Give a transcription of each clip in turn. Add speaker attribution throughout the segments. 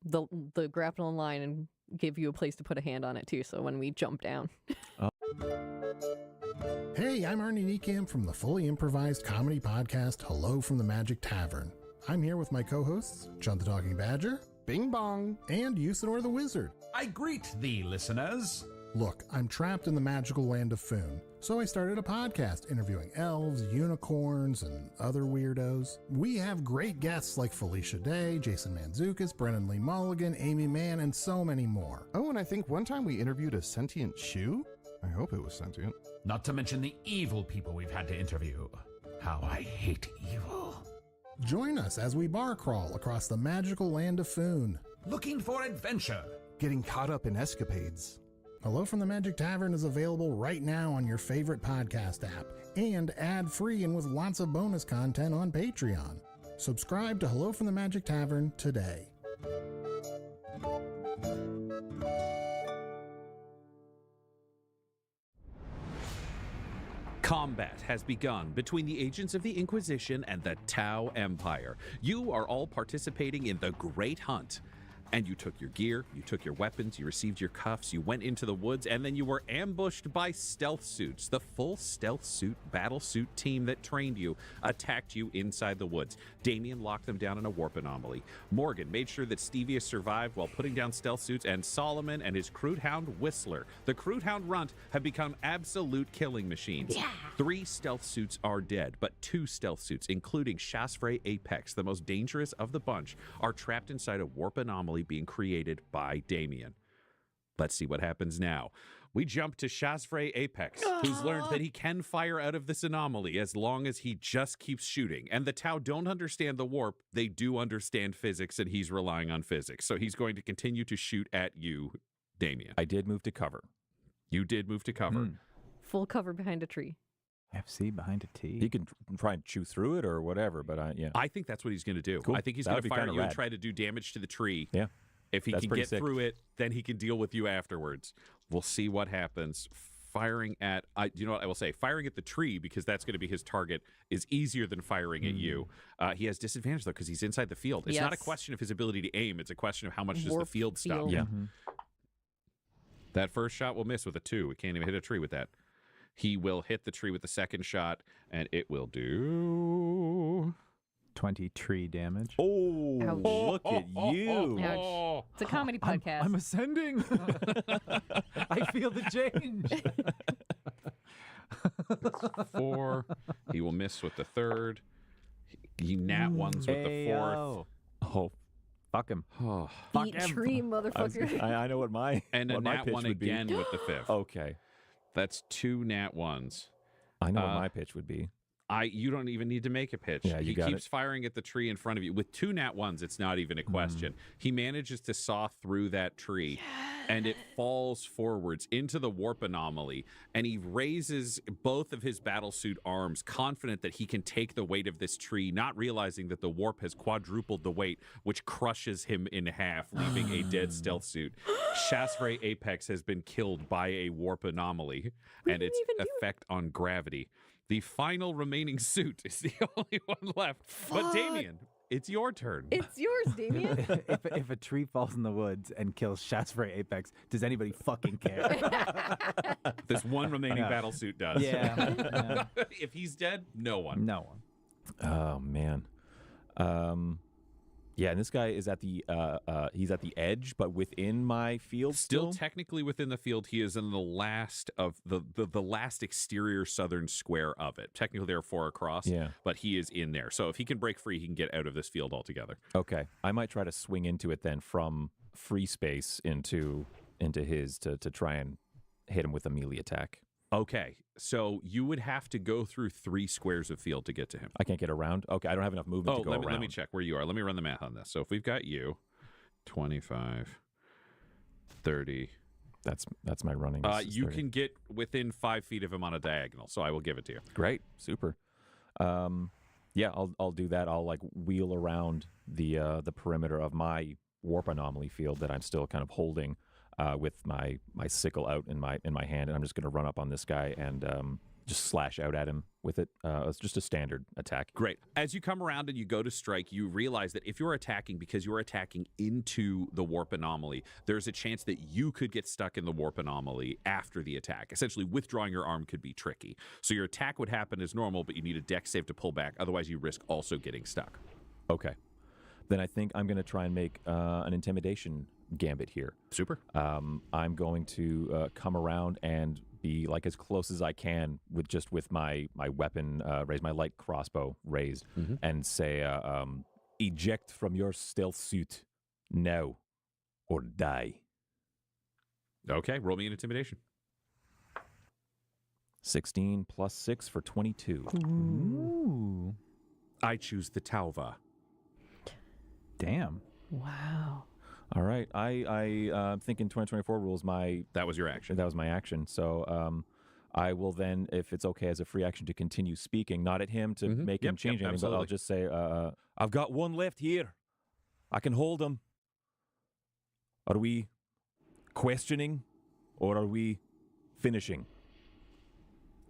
Speaker 1: the grapnel line and give you a place to put a hand on it too. So when we jump down.
Speaker 2: Hey, I'm Arnie Niekamp from the fully improvised comedy podcast Hello from the Magic Tavern. I'm here with my co-hosts, Chunt the Talking Badger,
Speaker 3: Bing bong,
Speaker 2: and Usador the Wizard.
Speaker 4: I greet thee, listeners.
Speaker 2: Look, I'm trapped in the magical land of Foon, so I started a podcast interviewing elves, unicorns, and other weirdos. We have great guests like Felicia Day, Jason Mantzoukas, Brennan Lee Mulligan, Amy Mann, and so many more.
Speaker 3: Oh, and I think one time we interviewed a sentient shoe? I hope it was sentient.
Speaker 4: Not to mention the evil people we've had to interview. How I hate evil.
Speaker 2: Join us as we bar crawl across the magical land of Foon.
Speaker 4: Looking for adventure.
Speaker 3: Getting caught up in escapades.
Speaker 2: Hello from the Magic Tavern is available right now on your favorite podcast app and ad-free and with lots of bonus content on Patreon. Subscribe to Hello from the Magic Tavern today.
Speaker 5: Combat has begun between the agents of the Inquisition and the Tau Empire. You are all participating in the Great Hunt. And you took your gear, you took your weapons, you received your cuffs, you went into the woods, and then you were ambushed by stealth suits. The full stealth suit, battle suit team that trained you attacked you inside the woods. Damien locked them down in a warp anomaly. Morgan made sure that Stevia survived while putting down stealth suits, and Solomon and his Crude Hound Whistler, the Crude Hound Runt, have become absolute killing machines. Yeah. 3 stealth suits are dead, but 2 stealth suits, including Chasfrey Apex, the most dangerous of the bunch, are trapped inside a warp anomaly being created by Damien. Let's see what happens now. We jump to Chasfrey Apex, who's learned that he can fire out of this anomaly as long as he just keeps shooting. And the Tau don't understand the warp. They do understand physics, and he's relying on physics. So he's going to continue to shoot at you, Damien.
Speaker 6: I did move to cover.
Speaker 5: You did move to cover.
Speaker 1: Full cover behind a tree.
Speaker 7: FC behind a T.
Speaker 6: He can try and chew through it or whatever, but
Speaker 5: I think that's what he's going to do.
Speaker 6: Cool.
Speaker 5: I think he's going to fire you and try to do damage to the tree.
Speaker 6: Yeah.
Speaker 5: If he can get through it, then he can deal with you afterwards. We'll see what happens. Firing at, you know what I will say? Firing at the tree, because that's going to be his target, is easier than firing at you. He has disadvantage, though, because he's inside the field. It's not a question of his ability to aim. It's a question of how much does the field stop.
Speaker 6: Yeah.
Speaker 5: That first shot will miss with a 2. We can't even hit a tree with that. He will hit the tree with the second shot, and it will do
Speaker 7: 20 tree damage.
Speaker 6: Oh,
Speaker 1: Ouch.
Speaker 6: Look at you.
Speaker 1: Ouch. It's a comedy podcast.
Speaker 7: I'm ascending. I feel the change.
Speaker 5: 4. He will miss with the 3rd. He nat ones with the 4th.
Speaker 6: Oh,
Speaker 7: fuck him.
Speaker 5: Oh.
Speaker 1: Eat tree, motherfucker.
Speaker 6: I know what my
Speaker 5: And a nat
Speaker 6: pitch
Speaker 5: 1
Speaker 6: would be.
Speaker 5: again with the 5th.
Speaker 6: Okay.
Speaker 5: That's 2 nat 1s.
Speaker 6: I know what my pitch would be.
Speaker 5: You don't even need to make a pitch.
Speaker 6: Yeah, you
Speaker 5: he
Speaker 6: got
Speaker 5: keeps firing at the tree in front of you. With 2 nat 1s, it's not even a question. He manages to saw through that tree, and it falls forwards into the warp anomaly, and he raises both of his battlesuit arms, confident that he can take the weight of this tree, not realizing that the warp has quadrupled the weight, which crushes him in half, leaving a dead stealth suit. Chasfrey Apex has been killed by a warp anomaly and its effect on gravity. The final remaining suit is the only one left. But Damien, it's your turn.
Speaker 1: It's yours, Damien.
Speaker 7: if a tree falls in the woods and kills Chasfrey Apex, does anybody fucking care?
Speaker 5: This one remaining battle suit does.
Speaker 7: Yeah.
Speaker 5: If he's dead, no one.
Speaker 7: No one.
Speaker 6: Oh man. Yeah, and this guy is at the he's at the edge, but within my field
Speaker 5: Still technically within the field. He is in the last of the last exterior southern square of it. Technically there are 4 across, but he is in there. So if he can break free, he can get out of this field altogether.
Speaker 6: Okay. I might try to swing into it then from free space into his to try and hit him with a melee attack.
Speaker 5: Okay, so you would have to go through 3 squares of field to get to him.
Speaker 6: I can't get around? Okay, I don't have enough movement to go around.
Speaker 5: Let me check where you are. Let me run the math on this. So if we've got you, 25, 30.
Speaker 6: That's my running.
Speaker 5: You can get within 5 feet of him on a diagonal, so I will give it to you.
Speaker 6: Great, super. Yeah, I'll do that. I'll like wheel around the perimeter of my warp anomaly field that I'm still kind of holding with my sickle out in my hand, and I'm just going to run up on this guy and just slash out at him with it. It's just a standard attack.
Speaker 5: Great. As you come around and you go to strike, you realize that if you're attacking, because you're attacking into the warp anomaly, there's a chance that you could get stuck in the warp anomaly after the attack. Essentially, withdrawing your arm could be tricky. So your attack would happen as normal, but you need a dex save to pull back. Otherwise, you risk also getting stuck.
Speaker 6: Okay. Then I think I'm going to try and make an intimidation gambit here.
Speaker 5: Super.
Speaker 6: I'm going to come around and be like as close as I can with my weapon, raise my light crossbow raised, and say, eject from your stealth suit now or die.
Speaker 5: Okay, roll me an intimidation.
Speaker 6: 16 plus 6 for 22.
Speaker 7: Ooh.
Speaker 5: I choose the Tauva.
Speaker 7: Damn.
Speaker 1: Wow.
Speaker 6: All right. I'm thinking 2024 rules
Speaker 5: That was your action.
Speaker 6: That was my action. So I will then, if it's okay as a free action, to continue speaking, not at him to make him change anything, but I'll just say, I've got one left here. I can hold him. Are we questioning or are we finishing?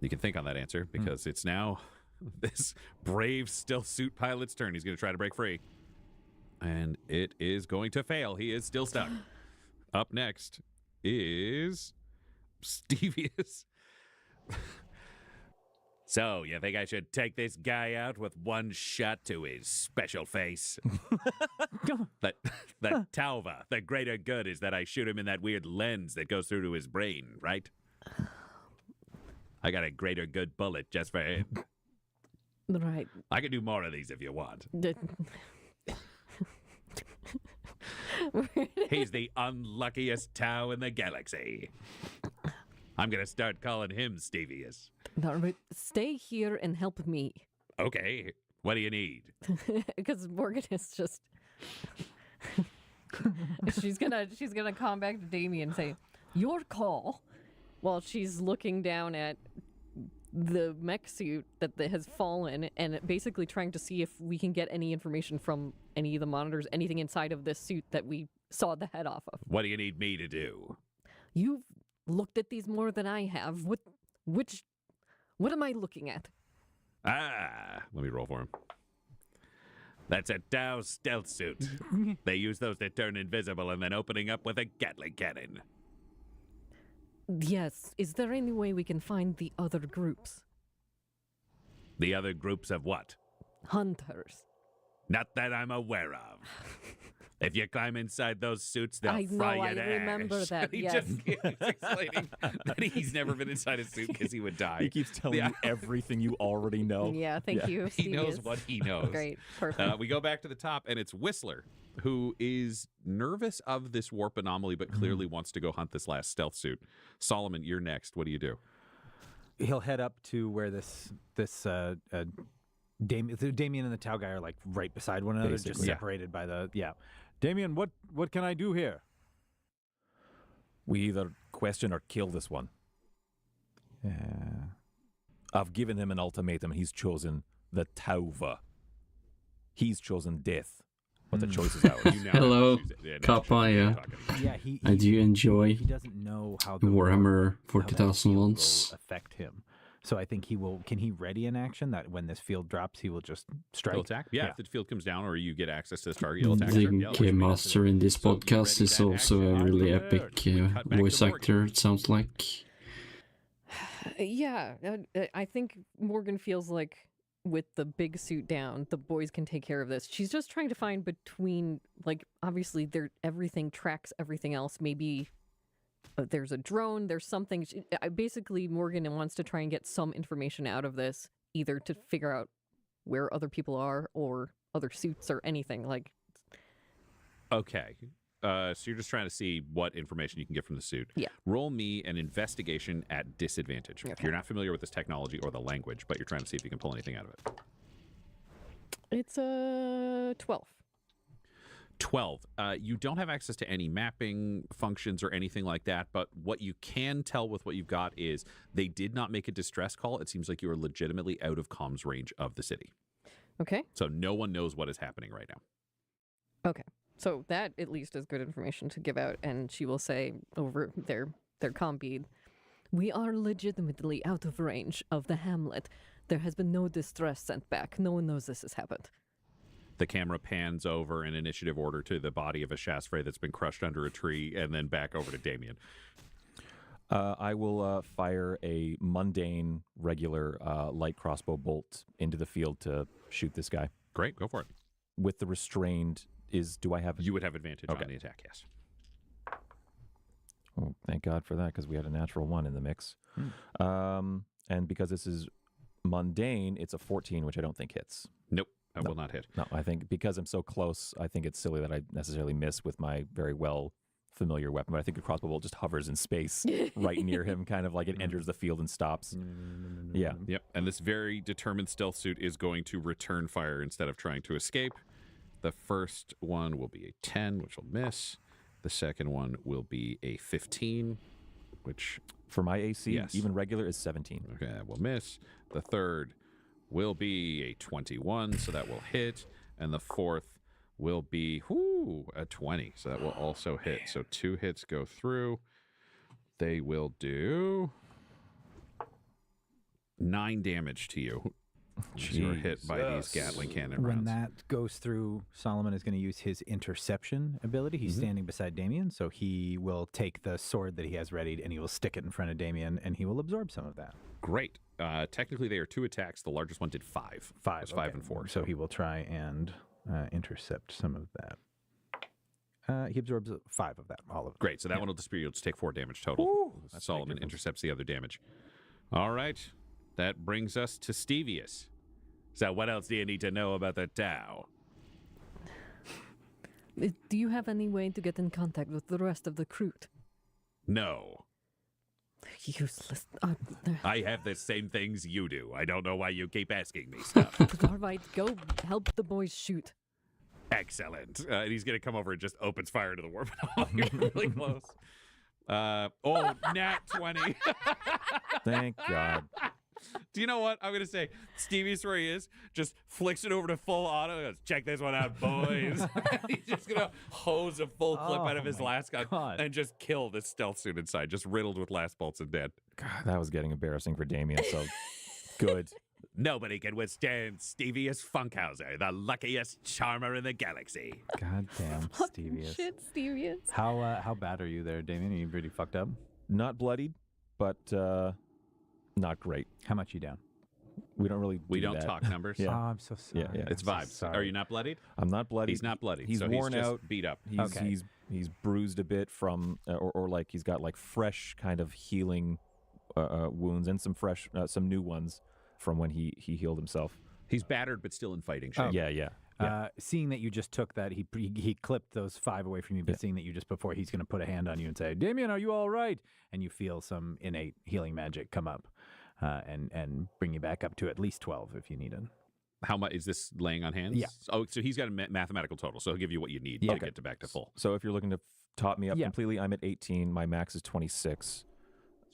Speaker 5: You can think on that answer because it's now this brave stealth suit pilot's turn. He's going to try to break free. And it is going to fail. He is still stuck. Up next is Stevius. So, you think I should take this guy out with one shot to his special face? that Tauva, the greater good is that I shoot him in that weird lens that goes through to his brain, right? I got a greater good bullet just for him.
Speaker 1: Right.
Speaker 5: I can do more of these if you want. He's the unluckiest Tau in the galaxy. I'm going to start calling him Stevius.
Speaker 1: No, but stay here and help me.
Speaker 5: Okay. What do you need?
Speaker 1: Because Morgan is just... she's gonna come back to Damien and say, your call, while she's looking down at the mech suit that has fallen and basically trying to see if we can get any information from any of the monitors, anything inside of this suit that we saw the head off of.
Speaker 5: What do you need me to do?
Speaker 1: You've looked at these more than I have. What am I looking at?
Speaker 5: Let me roll for him. That's a Tau stealth suit. They use those to turn invisible and then opening up with a Gatling cannon.
Speaker 1: Yes. Is there any way we can find the other groups?
Speaker 5: The other groups of what?
Speaker 1: Hunters.
Speaker 5: Not that I'm aware of. If you climb inside those suits, they'll
Speaker 1: I
Speaker 5: fry
Speaker 1: know,
Speaker 5: you to
Speaker 1: I remember
Speaker 5: ash.
Speaker 1: that,
Speaker 5: He
Speaker 1: yes.
Speaker 5: just keeps explaining that he's never been inside a suit because he would die.
Speaker 6: He keeps telling you everything you already know.
Speaker 1: Yeah, thank you.
Speaker 5: He knows
Speaker 1: Steve.
Speaker 5: what he knows.
Speaker 1: Great, perfect.
Speaker 5: We go back to the top, and it's Whistler, who is nervous of this warp anomaly, but clearly wants to go hunt this last stealth suit. Solomon, you're next. What do you do?
Speaker 7: He'll head up to where Damien and the Tau guy are like right beside one another, just
Speaker 6: Basically.
Speaker 7: separated by the Damien, what can I do here?
Speaker 6: We either question or kill this one. I've given him an ultimatum, and he's chosen the Tauva. He's chosen death, but the choice is ours.
Speaker 5: You now
Speaker 8: Hello,
Speaker 5: choose it. Yeah, now
Speaker 8: Kappa,
Speaker 5: choose it.
Speaker 8: yeah.
Speaker 7: Yeah, he
Speaker 8: I do enjoy
Speaker 7: he doesn't know how
Speaker 8: the Warhammer
Speaker 7: how that
Speaker 8: 40,000
Speaker 7: field will
Speaker 8: ones.
Speaker 7: affect him. So I think he will. Can he ready an action that when this field drops, he will just strike?
Speaker 5: He'll attack? Yeah, if the field comes down or you get access to this target, you'll attack.
Speaker 8: The
Speaker 5: Sure. Yeah,
Speaker 8: game master in this
Speaker 5: So you
Speaker 8: podcast
Speaker 5: ready
Speaker 8: is
Speaker 5: that
Speaker 8: also
Speaker 5: action?
Speaker 8: a really
Speaker 5: After
Speaker 8: epic
Speaker 5: we cut back to
Speaker 8: voice
Speaker 5: Morgan.
Speaker 8: actor, it sounds like.
Speaker 1: Yeah, I think Morgan feels like with the big suit down, the boys can take care of this. She's just trying to find between, like, obviously everything tracks everything else. Maybe there's a drone, there's something. Basically, Morgan wants to try and get some information out of this, either to figure out where other people are or other suits or anything. Like,
Speaker 5: Okay. So you're just trying to see what information you can get from the suit.
Speaker 1: Yeah.
Speaker 5: Roll me an investigation at disadvantage.
Speaker 1: Okay.
Speaker 5: You're not familiar with this technology or the language, but you're trying to see if you can pull anything out of it.
Speaker 1: it's a 12.
Speaker 5: 12. You don't have access to any mapping functions or anything like that, but what you can tell with what you've got is they did not make a distress call. It seems like you are legitimately out of comms range of the city.
Speaker 1: Okay.
Speaker 5: So no one knows what is happening right now.
Speaker 1: Okay. So that at least is good information to give out, and she will say over their comm bead, We are legitimately out of range of the hamlet. There has been no distress sent back. No one knows this has happened.
Speaker 5: The camera pans over in initiative order to the body of a Shasfrey that's been crushed under a tree, and then back over to Damien.
Speaker 6: I will fire a mundane, regular light crossbow bolt into the field to shoot this guy.
Speaker 5: Great, go for it.
Speaker 6: With the restrained, do I have...
Speaker 5: You would have advantage on the attack, yes.
Speaker 6: Oh, thank God for that, because we had a natural 1 in the mix. And because this is mundane, it's a 14, which I don't think hits.
Speaker 5: Nope, I will not hit.
Speaker 6: No, I think because I'm so close, I think it's silly that I necessarily miss with my very well familiar weapon. But I think a crossbow bolt just hovers in space right near him, kind of like it enters the field and stops. Yeah.
Speaker 5: Yep, and this very determined stealth suit is going to return fire instead of trying to escape. The first one will be a 10, which will miss. The second one will be a 15, which...
Speaker 6: For my AC,
Speaker 5: yes.
Speaker 6: Even regular is 17.
Speaker 5: Okay, that will miss. The third will be a 21, so that will hit. And the fourth will be a 20, so that will also hit. So 2 hits go through. They will do 9 damage to you. You're hit by these Gatling cannon rounds.
Speaker 7: When that goes through, Solomon is going to use his interception ability. He's standing beside Damien, so he will take the sword that he has readied and he will stick it in front of Damien, and he will absorb some of that.
Speaker 5: Great. Technically, they are 2 attacks. The largest one did 5.
Speaker 7: 5.
Speaker 5: It was 5 and 4.
Speaker 7: So he will try and intercept some of that. He absorbs 5 of that, all of it.
Speaker 5: Great. So that one will disappear. You'll just take 4 damage total. Solomon intercepts the other damage. All right. That brings us to Stevius. So what else do you need to know about the Tau?
Speaker 1: Do you have any way to get in contact with the rest of the crew?
Speaker 5: No.
Speaker 1: Useless.
Speaker 5: I have the same things you do. I don't know why you keep asking me stuff.
Speaker 1: All right, go help the boys shoot.
Speaker 5: Excellent. And he's going to come over and just opens fire into the warp. You're really close. Nat 20.
Speaker 6: Thank God.
Speaker 5: Do you know what? I'm going to say Stevie's where he is, just flicks it over to full auto. Goes, check this one out, boys. He's just going to hose a full clip out of his last gun and just kill this stealth suit inside, just riddled with last bolts and dead.
Speaker 6: God, that was getting embarrassing for Damien, so good.
Speaker 5: Nobody can withstand Stevius Funkhauser, the luckiest charmer in the galaxy.
Speaker 7: God damn, Stevius.
Speaker 1: Shit, Stevius.
Speaker 7: How bad are you there, Damien? Are you pretty fucked up?
Speaker 6: Not bloodied, but not great.
Speaker 7: How much you down?
Speaker 6: We don't really
Speaker 5: We don't
Speaker 6: that.
Speaker 5: talk numbers.
Speaker 7: Oh, I'm so sorry.
Speaker 6: Yeah.
Speaker 5: It's
Speaker 7: I'm
Speaker 5: vibes.
Speaker 7: so sorry.
Speaker 5: Are you not bloodied?
Speaker 6: I'm not bloodied.
Speaker 5: He's not bloodied.
Speaker 6: He's
Speaker 5: so
Speaker 6: worn
Speaker 5: he's just
Speaker 6: out,
Speaker 5: beat up.
Speaker 6: He's bruised a bit from, or like he's got like fresh kind of healing wounds and some new ones from when he healed himself.
Speaker 5: He's battered, but still in fighting shape.
Speaker 6: Yeah.
Speaker 7: Seeing that you just took that, he clipped those 5 away from you, but seeing that you just before, he's going to put a hand on you and say, Damien, are you all right? And you feel some innate healing magic come up and bring you back up to at least 12 if you need it.
Speaker 5: How much is this laying on hands?
Speaker 7: Yeah.
Speaker 5: Oh, so he's got a mathematical total, so he'll give you what you need to get to back to full.
Speaker 6: So if you're looking to top me up completely, I'm at 18. My max is 26.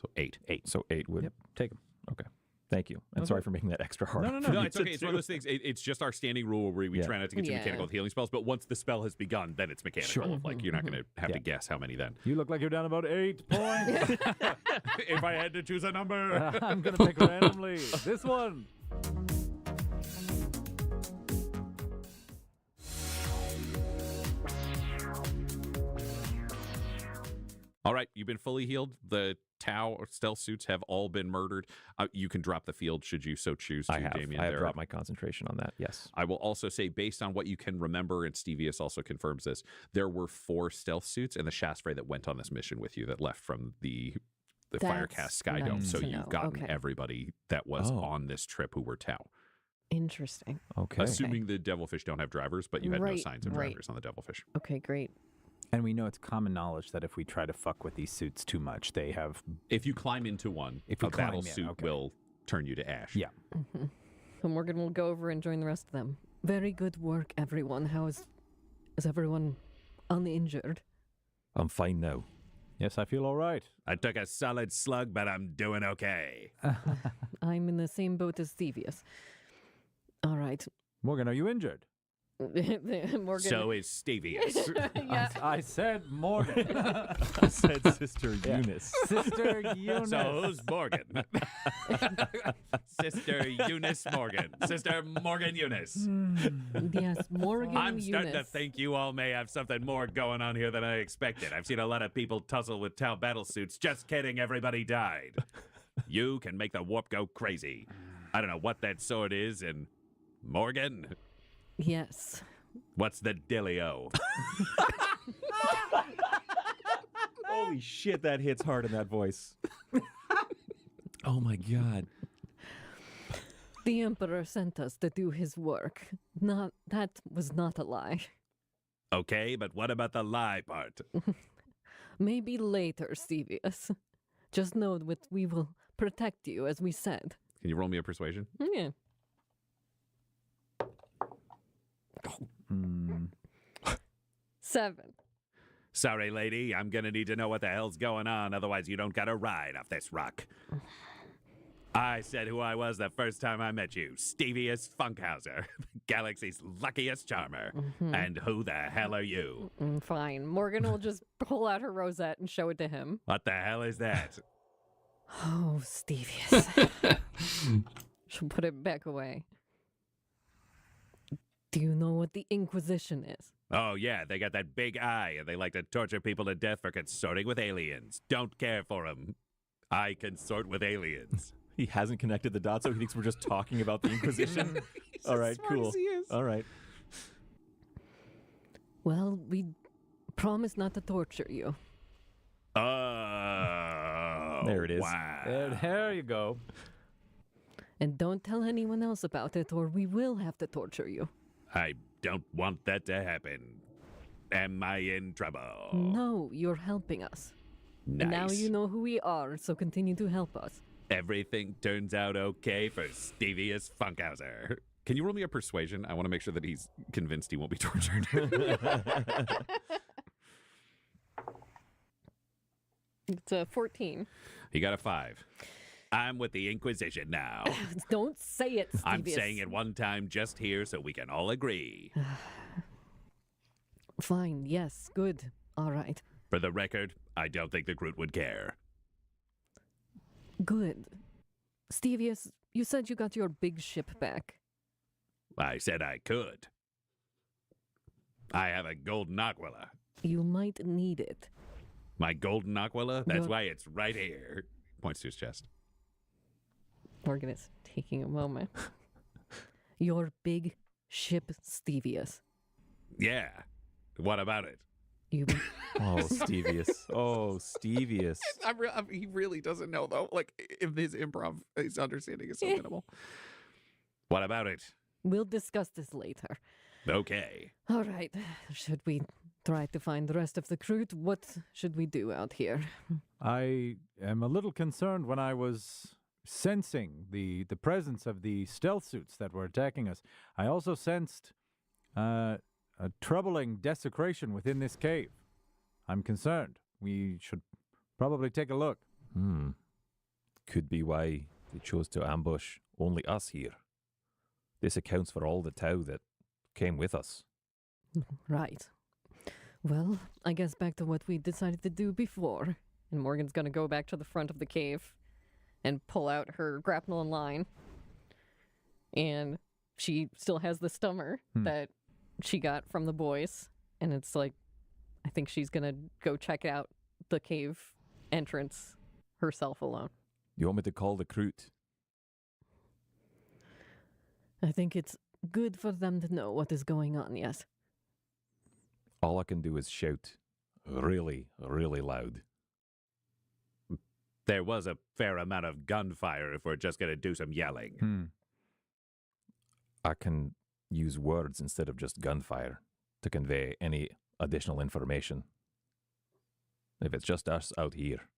Speaker 5: So 8.
Speaker 6: So 8 would...
Speaker 7: Yep, take him.
Speaker 6: Okay. Thank you. And sorry for making that extra hard.
Speaker 5: No, it's okay. It's one of those things. It's just our standing rule where we try not to get you mechanical with healing spells, but once the spell has begun, then it's mechanical.
Speaker 7: Sure.
Speaker 5: Like, you're not going to have to guess how many then.
Speaker 7: You look like you're down about 8 points.
Speaker 5: If I had to choose a number.
Speaker 7: I'm going to pick randomly. This one.
Speaker 5: All right, you've been fully healed. The Tau or stealth suits have all been murdered. You can drop the field should you so choose to, Damien.
Speaker 6: I have dropped my concentration on that, yes.
Speaker 5: I will also say, based on what you can remember, and Stevius also confirms this, there were 4 stealth suits and the Shasfrey that went on this mission with you that left from the Firecast Skydome.
Speaker 1: nice
Speaker 5: So
Speaker 1: to
Speaker 5: you've
Speaker 1: know.
Speaker 5: gotten
Speaker 1: Okay.
Speaker 5: everybody that was on this trip who were Tau.
Speaker 1: Interesting.
Speaker 6: Okay.
Speaker 5: Assuming the Devilfish don't have drivers, but you had no
Speaker 1: Right,
Speaker 5: signs of
Speaker 1: right.
Speaker 5: drivers on the Devilfish.
Speaker 1: Okay, great.
Speaker 7: And we know it's common knowledge that if we try to fuck with these suits too much, they have...
Speaker 5: If you climb into one,
Speaker 7: If you
Speaker 5: a
Speaker 7: climb
Speaker 5: battle
Speaker 7: in,
Speaker 5: suit
Speaker 7: okay.
Speaker 5: will turn you to ash.
Speaker 7: Yeah.
Speaker 1: So Morgan will go over and join the rest of them. Very good work, everyone. How is everyone uninjured?
Speaker 6: I'm fine now.
Speaker 7: Yes, I feel all right.
Speaker 5: I took a solid slug, but I'm doing okay.
Speaker 1: I'm in the same boat as Thevius. All right.
Speaker 7: Morgan, are you injured?
Speaker 1: Morgan.
Speaker 5: So is Stevius.
Speaker 1: Yeah.
Speaker 7: I said Morgan.
Speaker 6: I said Sister Eunice.
Speaker 7: Sister Eunice.
Speaker 5: So who's Morgan? Sister Eunice Morgan. Sister Morgan Eunice.
Speaker 1: Yes, Morgan
Speaker 5: I'm starting to
Speaker 1: Eunice.
Speaker 5: think you all may have something more going on here than I expected. I've seen a lot of people tussle with Tau battle suits. Just kidding, everybody died. You can make the warp go crazy. I don't know what that sword is, and Morgan,
Speaker 1: Yes.
Speaker 5: what's the dealio?
Speaker 6: Holy shit, that hits hard in that voice. Oh my god.
Speaker 1: The Emperor sent us to do his work. That was not a lie.
Speaker 5: Okay, but what about the lie part?
Speaker 1: Maybe later, Stevius. Just know that we will protect you, as we said.
Speaker 5: Can you roll me a persuasion?
Speaker 1: Yeah.
Speaker 7: Hmm.
Speaker 1: 7.
Speaker 5: Sorry, lady, I'm gonna need to know what the hell's going on, otherwise you don't get a ride off this rock. I said who I was the first time I met you, Stevius Funkhauser, the galaxy's luckiest charmer. And who the hell are you?
Speaker 1: Fine. Morgan will just pull out her rosette and show it to him.
Speaker 5: What the hell is that?
Speaker 1: Oh, Stevius. She'll put it back away. Do you know what the Inquisition is?
Speaker 5: Oh, yeah, they got that big eye, and they like to torture people to death for consorting with aliens. Don't care for them. I consort with aliens.
Speaker 6: He hasn't connected the dots, so he thinks we're just talking about the Inquisition. All right, cool. All right.
Speaker 1: Well, we promise not to torture you.
Speaker 5: Oh,
Speaker 6: There it is.
Speaker 5: Wow.
Speaker 7: There you go.
Speaker 1: And don't tell anyone else about it, or we will have to torture you.
Speaker 5: I don't want that to happen. Am I in trouble?
Speaker 1: No, you're helping us.
Speaker 5: Nice.
Speaker 1: And now you know who we are, so continue to help us.
Speaker 5: Everything turns out okay for Stevius Funkhauser. Can you roll me a persuasion? I want to make sure that he's convinced he won't be tortured.
Speaker 1: It's a 14.
Speaker 5: He got a 5. I'm with the Inquisition now.
Speaker 1: Don't say it, Stevius.
Speaker 5: I'm saying it one time just here so we can all agree.
Speaker 1: Fine, yes, good. All right.
Speaker 5: For the record, I don't think the Groot would care.
Speaker 1: Good. Stevius, you said you got your big ship back.
Speaker 5: I said I could. I have a golden aquila.
Speaker 1: You might need it.
Speaker 5: My golden aquila? That's
Speaker 1: Your-
Speaker 5: why it's right here. Points to his chest.
Speaker 1: Morgan is taking a moment. Your big ship, Stevius.
Speaker 5: Yeah. What about it?
Speaker 1: You
Speaker 6: Oh, Stevius. Oh, Stevius.
Speaker 5: He really doesn't know, though. Like, if his improv, his understanding is so minimal. What about it?
Speaker 1: We'll discuss this later.
Speaker 5: Okay.
Speaker 1: All right. Should we try to find the rest of the crew? What should we do out here?
Speaker 7: I am a little concerned when I was sensing the presence of the stealth suits that were attacking us. I also sensed a troubling desecration within this cave. I'm concerned. We should probably take a look.
Speaker 6: Could be why they chose to ambush only us here. This accounts for all the Tau that came with us.
Speaker 1: Right. Well, I guess back to what we decided to do before. And Morgan's going to go back to the front of the cave and pull out her grapnel and line. And she still has the stummer that she got from the boys. And it's like, I think she's going to go check out the cave entrance herself alone.
Speaker 6: You want me to call the Kroot?
Speaker 1: I think it's good for them to know what is going on, yes.
Speaker 6: All I can do is shout really, really loud.
Speaker 5: There was a fair amount of gunfire if we're just going to do some yelling.
Speaker 6: I can use words instead of just gunfire to convey any additional information. If it's just us out here,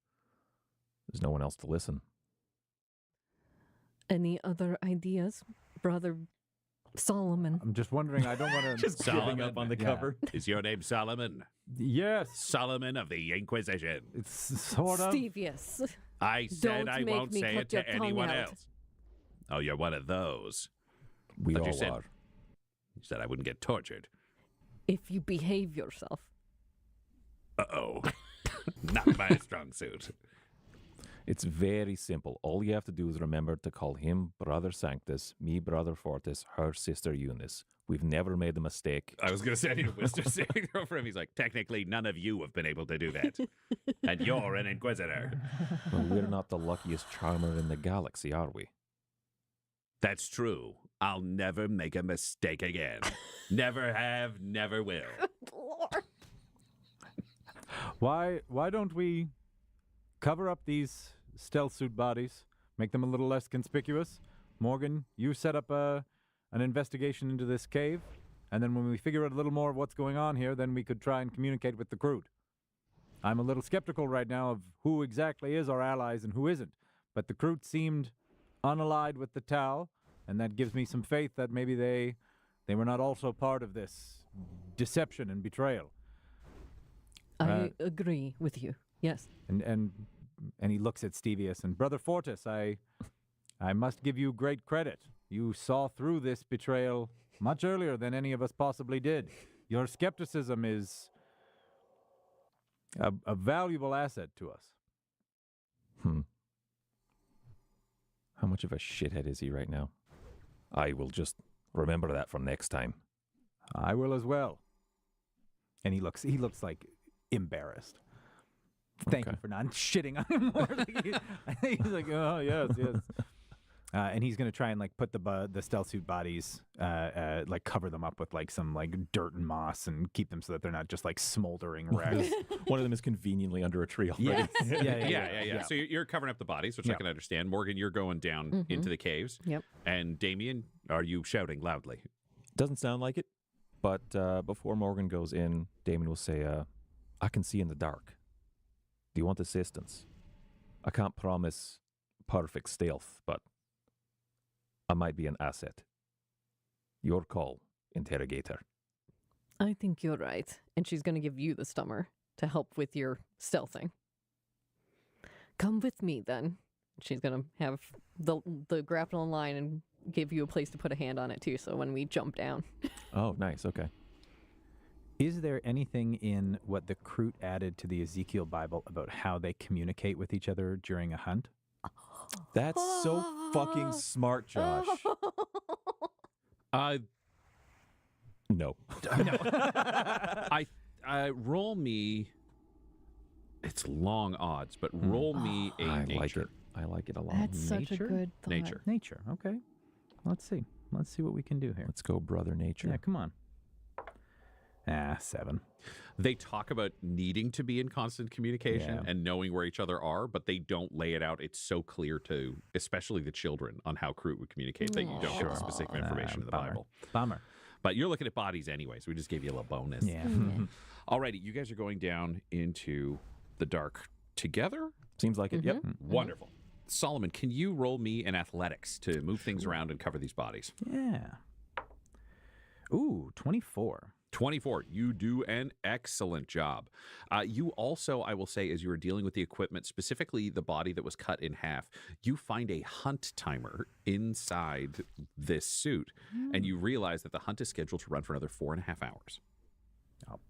Speaker 6: there's no one else to listen.
Speaker 1: Any other ideas, Brother Solomon?
Speaker 7: I'm just wondering, I don't want to...
Speaker 6: Just giving up on the
Speaker 7: Yeah.
Speaker 6: cover.
Speaker 5: Is your name Solomon?
Speaker 7: Yes,
Speaker 5: Solomon of the Inquisition.
Speaker 7: it's sort of...
Speaker 1: Stevius.
Speaker 5: I said
Speaker 1: Don't
Speaker 5: I
Speaker 1: make
Speaker 5: won't
Speaker 1: me
Speaker 5: say
Speaker 1: cut
Speaker 5: it
Speaker 1: your
Speaker 5: to
Speaker 1: tongue
Speaker 5: anyone
Speaker 1: out.
Speaker 5: else. Oh, you're one of those.
Speaker 6: We
Speaker 5: But
Speaker 6: all
Speaker 5: you said-
Speaker 6: are.
Speaker 5: You said I wouldn't get tortured.
Speaker 1: If you behave yourself.
Speaker 5: Uh-oh. Not my strong suit.
Speaker 6: It's very simple. All you have to do is remember to call him Brother Sanctus, me Brother Fortis, her Sister Eunice. We've never made a mistake.
Speaker 5: I was going to say I need a wisdom saving throw for him. He's like, technically, none of you have been able to do that. And you're an Inquisitor.
Speaker 6: Well, we're not the luckiest charmer in the galaxy, are we?
Speaker 5: That's true. I'll never make a mistake again. Never have, never will.
Speaker 1: Lord.
Speaker 7: Why don't we cover up these stealth suit bodies, make them a little less conspicuous? Morgan, you set up an investigation into this cave, and then when we figure out a little more of what's going on here, then we could try and communicate with the Kroot. I'm a little skeptical right now of who exactly is our allies and who isn't, but the Kroot seemed unallied with the Tau, and that gives me some faith that maybe they were not also part of this deception and betrayal.
Speaker 1: I agree with you. Yes.
Speaker 7: And he looks at Stevius and Brother Fortis, I must give you great credit. You saw through this betrayal much earlier than any of us possibly did. Your skepticism is a valuable asset to us.
Speaker 6: How much of a shithead is he right now? I will just remember that for next time.
Speaker 7: I will as well. And he looks like embarrassed. Thank you for not shitting on him more. He's like, oh, yes. And he's going to try and like put the stealth suit bodies, like cover them up with like some like dirt and moss and keep them so that they're not just like smoldering wrecks.
Speaker 6: One of them is conveniently under a tree already.
Speaker 5: Yeah. So you're covering up the bodies, which I can understand. Morgan, you're going down into the caves.
Speaker 1: Yep.
Speaker 5: And Damien, are you shouting loudly?
Speaker 6: Doesn't sound like it, but before Morgan goes in, Damien will say, I can see in the dark. Do you want assistance? I can't promise perfect stealth, but I might be an asset. Your call, interrogator.
Speaker 1: I think you're right. And she's going to give you the stummer to help with your stealthing. Come with me, then. She's going to have the grappling line and give you a place to put a hand on it, too, so when we jump down.
Speaker 6: Oh, nice. Okay.
Speaker 7: Is there anything in what the Kroot added to the Ezekiel Bible about how they communicate with each other during a hunt?
Speaker 6: That's so fucking smart, Josh. No.
Speaker 5: I roll me. It's long odds, but roll me a nature.
Speaker 6: I like it a lot.
Speaker 1: That's such a good thought.
Speaker 5: Nature.
Speaker 7: Okay. Let's see what we can do here.
Speaker 6: Let's go, brother nature.
Speaker 7: Yeah, come on. 7.
Speaker 5: They talk about needing to be in constant communication and knowing where each other are, but they don't lay it out. It's so clear to, especially the children, on how Kroot would communicate that you don't get the specific information in the Bible.
Speaker 7: Bummer.
Speaker 5: But you're looking at bodies anyway, so we just gave you a little bonus.
Speaker 7: Yeah.
Speaker 5: Alrighty, you guys are going down into the dark together?
Speaker 6: Seems like it. Yep.
Speaker 5: Wonderful. Solomon, can you roll me in athletics to move things around and cover these bodies?
Speaker 7: Yeah. Ooh, 24.
Speaker 5: 24. You do an excellent job. You also, I will say, as you were dealing with the equipment, specifically the body that was cut in half, you find a hunt timer inside this suit, and you realize that the hunt is scheduled to run for another 4.5 hours.
Speaker 7: I'll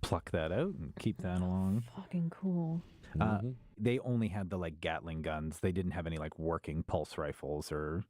Speaker 7: pluck that out and keep that along.
Speaker 1: Fucking cool.
Speaker 7: They only had the like Gatling guns. They didn't have any like working pulse rifles or...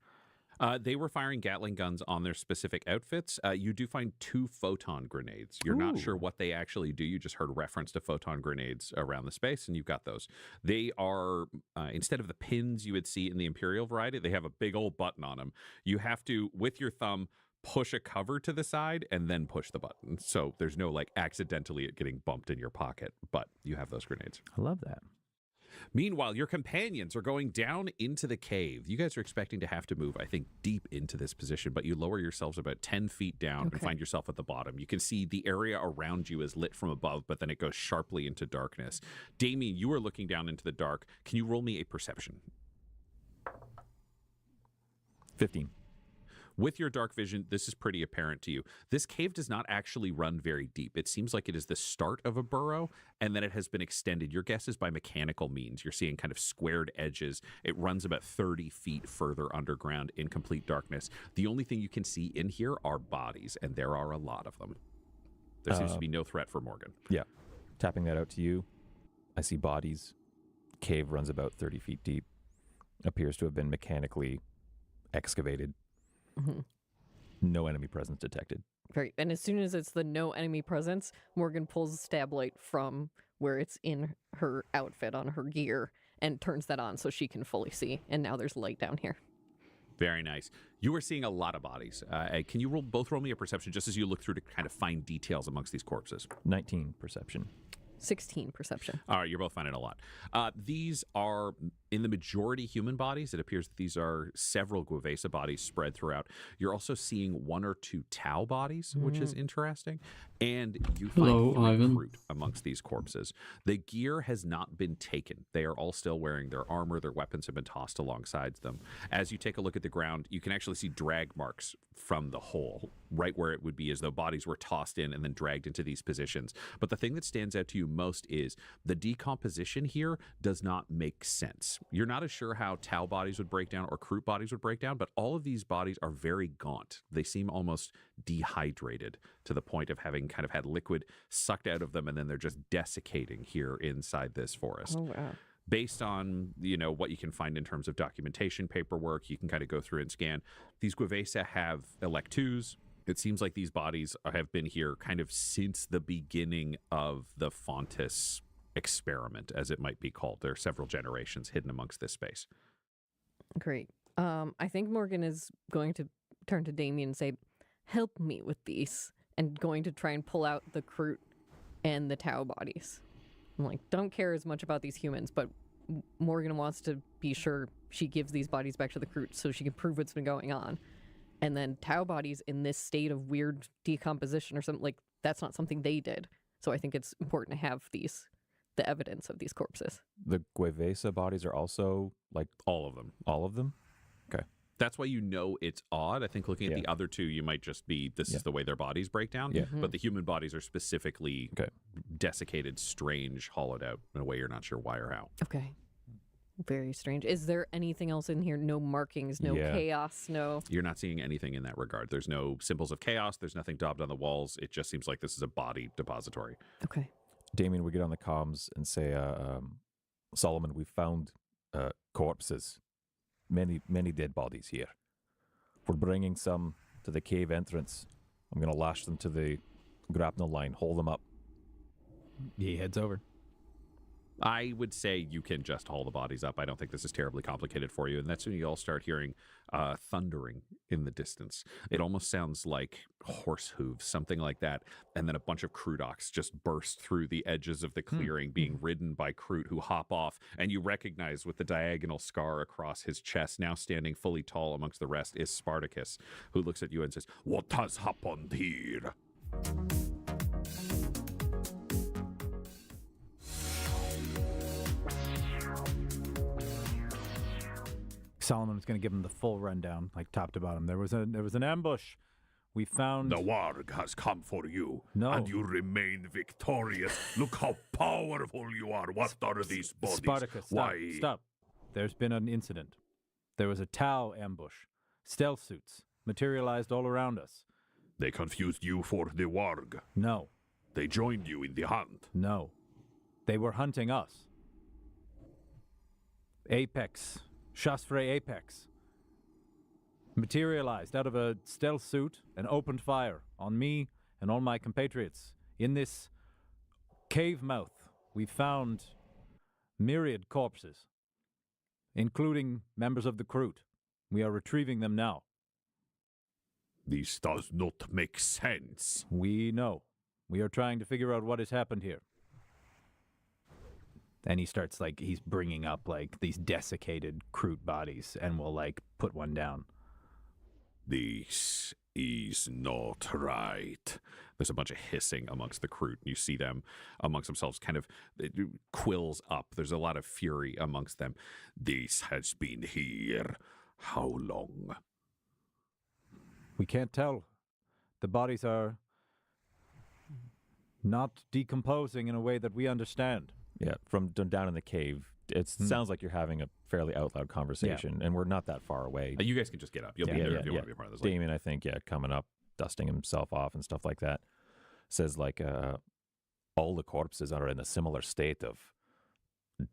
Speaker 5: They were firing Gatling guns on their specific outfits. You do find 2 photon grenades. You're not sure what they actually do. You just heard reference to photon grenades around the space, and you've got those. They are, instead of the pins you would see in the Imperial variety, they have a big old button on them. You have to, with your thumb, push a cover to the side and then push the button. So there's no like accidentally it getting bumped in your pocket, but you have those grenades.
Speaker 7: I love that.
Speaker 5: Meanwhile, your companions are going down into the cave. You guys are expecting to have to move, I think, deep into this position, but you lower yourselves about 10 feet down and find yourself at the bottom. You can see the area around you is lit from above, but then it goes sharply into darkness. Damien, you are looking down into the dark. Can you roll me a perception?
Speaker 6: 15.
Speaker 5: With your dark vision, this is pretty apparent to you. This cave does not actually run very deep. It seems like it is the start of a burrow, and then it has been extended. Your guess is by mechanical means. You're seeing kind of squared edges. It runs about 30 feet further underground in complete darkness. The only thing you can see in here are bodies, and there are a lot of them. There seems to be no threat for Morgan.
Speaker 6: Yeah. Tapping that out to you, I see bodies. Cave runs about 30 feet deep. Appears to have been mechanically excavated.
Speaker 1: Mm-hmm.
Speaker 6: No enemy presence detected.
Speaker 1: Right. And as soon as it's the no enemy presence, Morgan pulls a stab light from where it's in her outfit on her gear and turns that on so she can fully see. And now there's light down here.
Speaker 5: Very nice. You are seeing a lot of bodies. Can you both roll me a perception just as you look through to kind of find details amongst these corpses?
Speaker 6: 19 perception.
Speaker 1: 16 perception.
Speaker 5: All right, you're both finding a lot. These are, in the majority, human bodies. It appears that these are several Guavesa bodies spread throughout. You're also seeing 1 or 2 Tau bodies, which is interesting. And you find 3
Speaker 8: Ivan.
Speaker 5: Fruit amongst these corpses. The gear has not been taken. They are all still wearing their armor. Their weapons have been tossed alongside them. As you take a look at the ground, you can actually see drag marks from the hole, right where it would be as though bodies were tossed in and then dragged into these positions. But the thing that stands out to you most is the decomposition here does not make sense. You're not as sure how Tau bodies would break down or Kroot bodies would break down, but all of these bodies are very gaunt. They seem almost dehydrated to the point of having kind of had liquid sucked out of them, and then they're just desiccating here inside this forest.
Speaker 1: Oh, wow.
Speaker 5: Based on, what you can find in terms of documentation, paperwork, you can kind of go through and scan. These Guavesa have electus. It seems like these bodies have been here kind of since the beginning of the Fontis experiment, as it might be called. There are several generations hidden amongst this space.
Speaker 1: Great. I think Morgan is going to turn to Damien and say, help me with these, and going to try and pull out the Kroot and the Tau bodies. I'm like, don't care as much about these humans, but Morgan wants to be sure she gives these bodies back to the Kroot so she can prove what's been going on. And then Tau bodies in this state of weird decomposition or something, like, that's not something they did. So I think it's important to have the evidence of these corpses.
Speaker 6: The Guavesa bodies are also, like,
Speaker 5: All of them.
Speaker 6: all of them? Okay.
Speaker 5: That's why it's odd. I think looking at the other two, you might just be, this is the way their bodies break down.
Speaker 6: Yeah.
Speaker 5: But the human bodies are specifically desiccated, strange, hollowed out in a way you're not sure why or how.
Speaker 1: Okay. Very strange. Is there anything else in here? No markings, no chaos, no...
Speaker 5: You're not seeing anything in that regard. There's no symbols of chaos. There's nothing daubed on the walls. It just seems like this is a body depository.
Speaker 1: Okay.
Speaker 6: Damien, we get on the comms and say, Solomon, we found corpses, many dead bodies here. We're bringing some to the cave entrance. I'm going to lash them to the grapnel line, hold them up.
Speaker 7: He heads over.
Speaker 5: I would say you can just haul the bodies up. I don't think this is terribly complicated for you. And that's when you all start hearing thundering in the distance. It almost sounds like horse hooves, something like that. And then a bunch of Krootoks just burst through the edges of the clearing, being ridden by Kroot who hop off. And you recognize with the diagonal scar across his chest, now standing fully tall amongst the rest, is Spartacus, who looks at you and says, "What has happened here?"
Speaker 7: Solomon's going to give him the full rundown, like top to bottom. There was an ambush. We found...
Speaker 4: The warg has come for you,
Speaker 7: No.
Speaker 4: and you remain victorious. Look how powerful you are. What are these bodies?
Speaker 7: Spartacus,
Speaker 4: Why?
Speaker 7: stop. There's been an incident. There was a Tau ambush. Stealth suits materialized all around us.
Speaker 4: They confused you for the warg.
Speaker 7: No.
Speaker 4: They joined you in the hunt.
Speaker 7: No. They were hunting us. Apex. Chasfre Apex. Materialized out of a stealth suit and opened fire on me and all my compatriots. In this cave mouth, we found myriad corpses, including members of the Kroot. We are retrieving them now.
Speaker 4: This does not make sense.
Speaker 7: We know. We are trying to figure out what has happened here. And he starts, like, he's bringing up, like, these desiccated Kroot bodies, and will, like, put one down.
Speaker 4: This is not right.
Speaker 5: There's a bunch of hissing amongst the Kroot. You see them amongst themselves, kind of quills up. There's a lot of fury amongst them.
Speaker 4: This has been here how long?
Speaker 7: We can't tell. The bodies are not decomposing in a way that we understand.
Speaker 6: Yeah, from down in the cave, it sounds like you're having a fairly out loud conversation, and we're not that far away.
Speaker 5: You guys can just get up. You'll be there if you want to be a part of this.
Speaker 6: Damien, I think, coming up, dusting himself off and stuff like that, says like all the corpses are in a similar state of